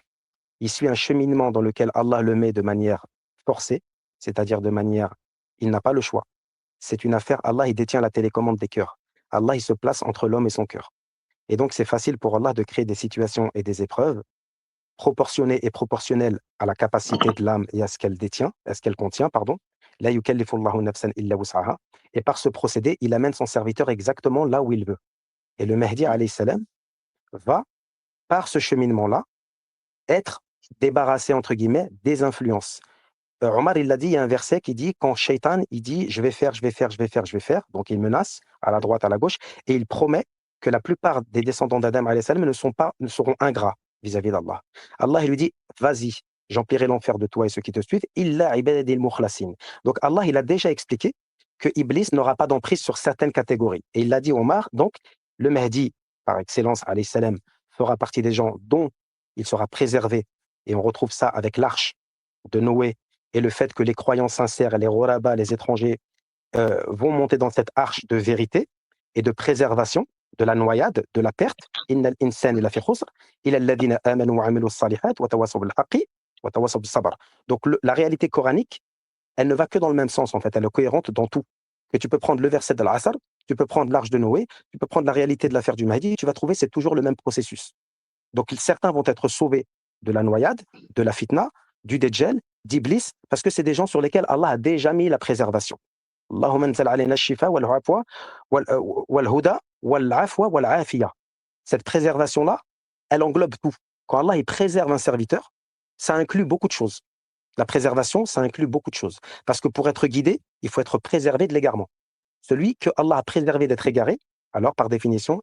Il suit un cheminement dans lequel Allah le met de manière forcée, c'est-à-dire de manière, il n'a pas le choix. C'est une affaire, Allah, il détient la télécommande des cœurs. Allah, il se place entre l'homme et son cœur. Et donc, c'est facile pour Allah de créer des situations et des épreuves proportionnées et proportionnelles à la capacité de l'âme et à ce qu'elle détient, à ce qu'elle contient, pardon. La yukallifu Allahu nafsan illa wus'aha. Et par ce procédé, il amène son serviteur exactement là où il veut. Et le Mahdi, alayhi salam, va, par ce cheminement-là, être débarrassé, entre guillemets, des influences. Omar, il l'a dit, il y a un verset qui dit, quand Shaitan, il dit, je vais faire, donc il menace à la droite, à la gauche, et il promet que la plupart des descendants d'Adam alayhi salam ne seront ingrats vis-à-vis d'Allah. Allah, il lui dit, vas-y, j'emplirai l'enfer de toi et ceux qui te suivent, illa ibadil mukhlasin. Donc Allah, il a déjà expliqué que Iblis n'aura pas d'emprise sur certaines catégories. Et il l'a dit Omar, donc le Mahdi, par excellence, alayhi salam, fera partie des gens dont il sera préservé, et on retrouve ça avec l'arche de Noé, et le fait que les croyants sincères, les rorabas, les étrangers, vont monter dans cette arche de vérité et de préservation de la noyade, de la perte. Innal insana lafi khusr illa alladhina amanu wa amilus salihat wa tawassaw bil haqqi wa tawassaw bis sabr. Donc la réalité coranique, elle ne va que dans le même sens en fait, elle est cohérente dans tout. Que tu peux prendre le verset de l'Asr, tu peux prendre l'arche de Noé, tu peux prendre la réalité de l'affaire du Mahdi, tu vas trouver c'est toujours le même processus. Donc certains vont être sauvés de la noyade, de la fitna, du Dajjal, d'Iblis, parce que c'est des gens sur lesquels Allah a déjà mis la préservation. Allahumma anzal alayna ash-shifa wal afwa wal huda wal afwa wal afiya. Cette préservation-là, elle englobe tout. Quand Allah il préserve un serviteur, ça inclut beaucoup de choses. La préservation, ça inclut beaucoup de choses. Parce que pour être guidé, il faut être préservé de l'égarement. Celui que Allah a préservé d'être égaré, alors par définition, il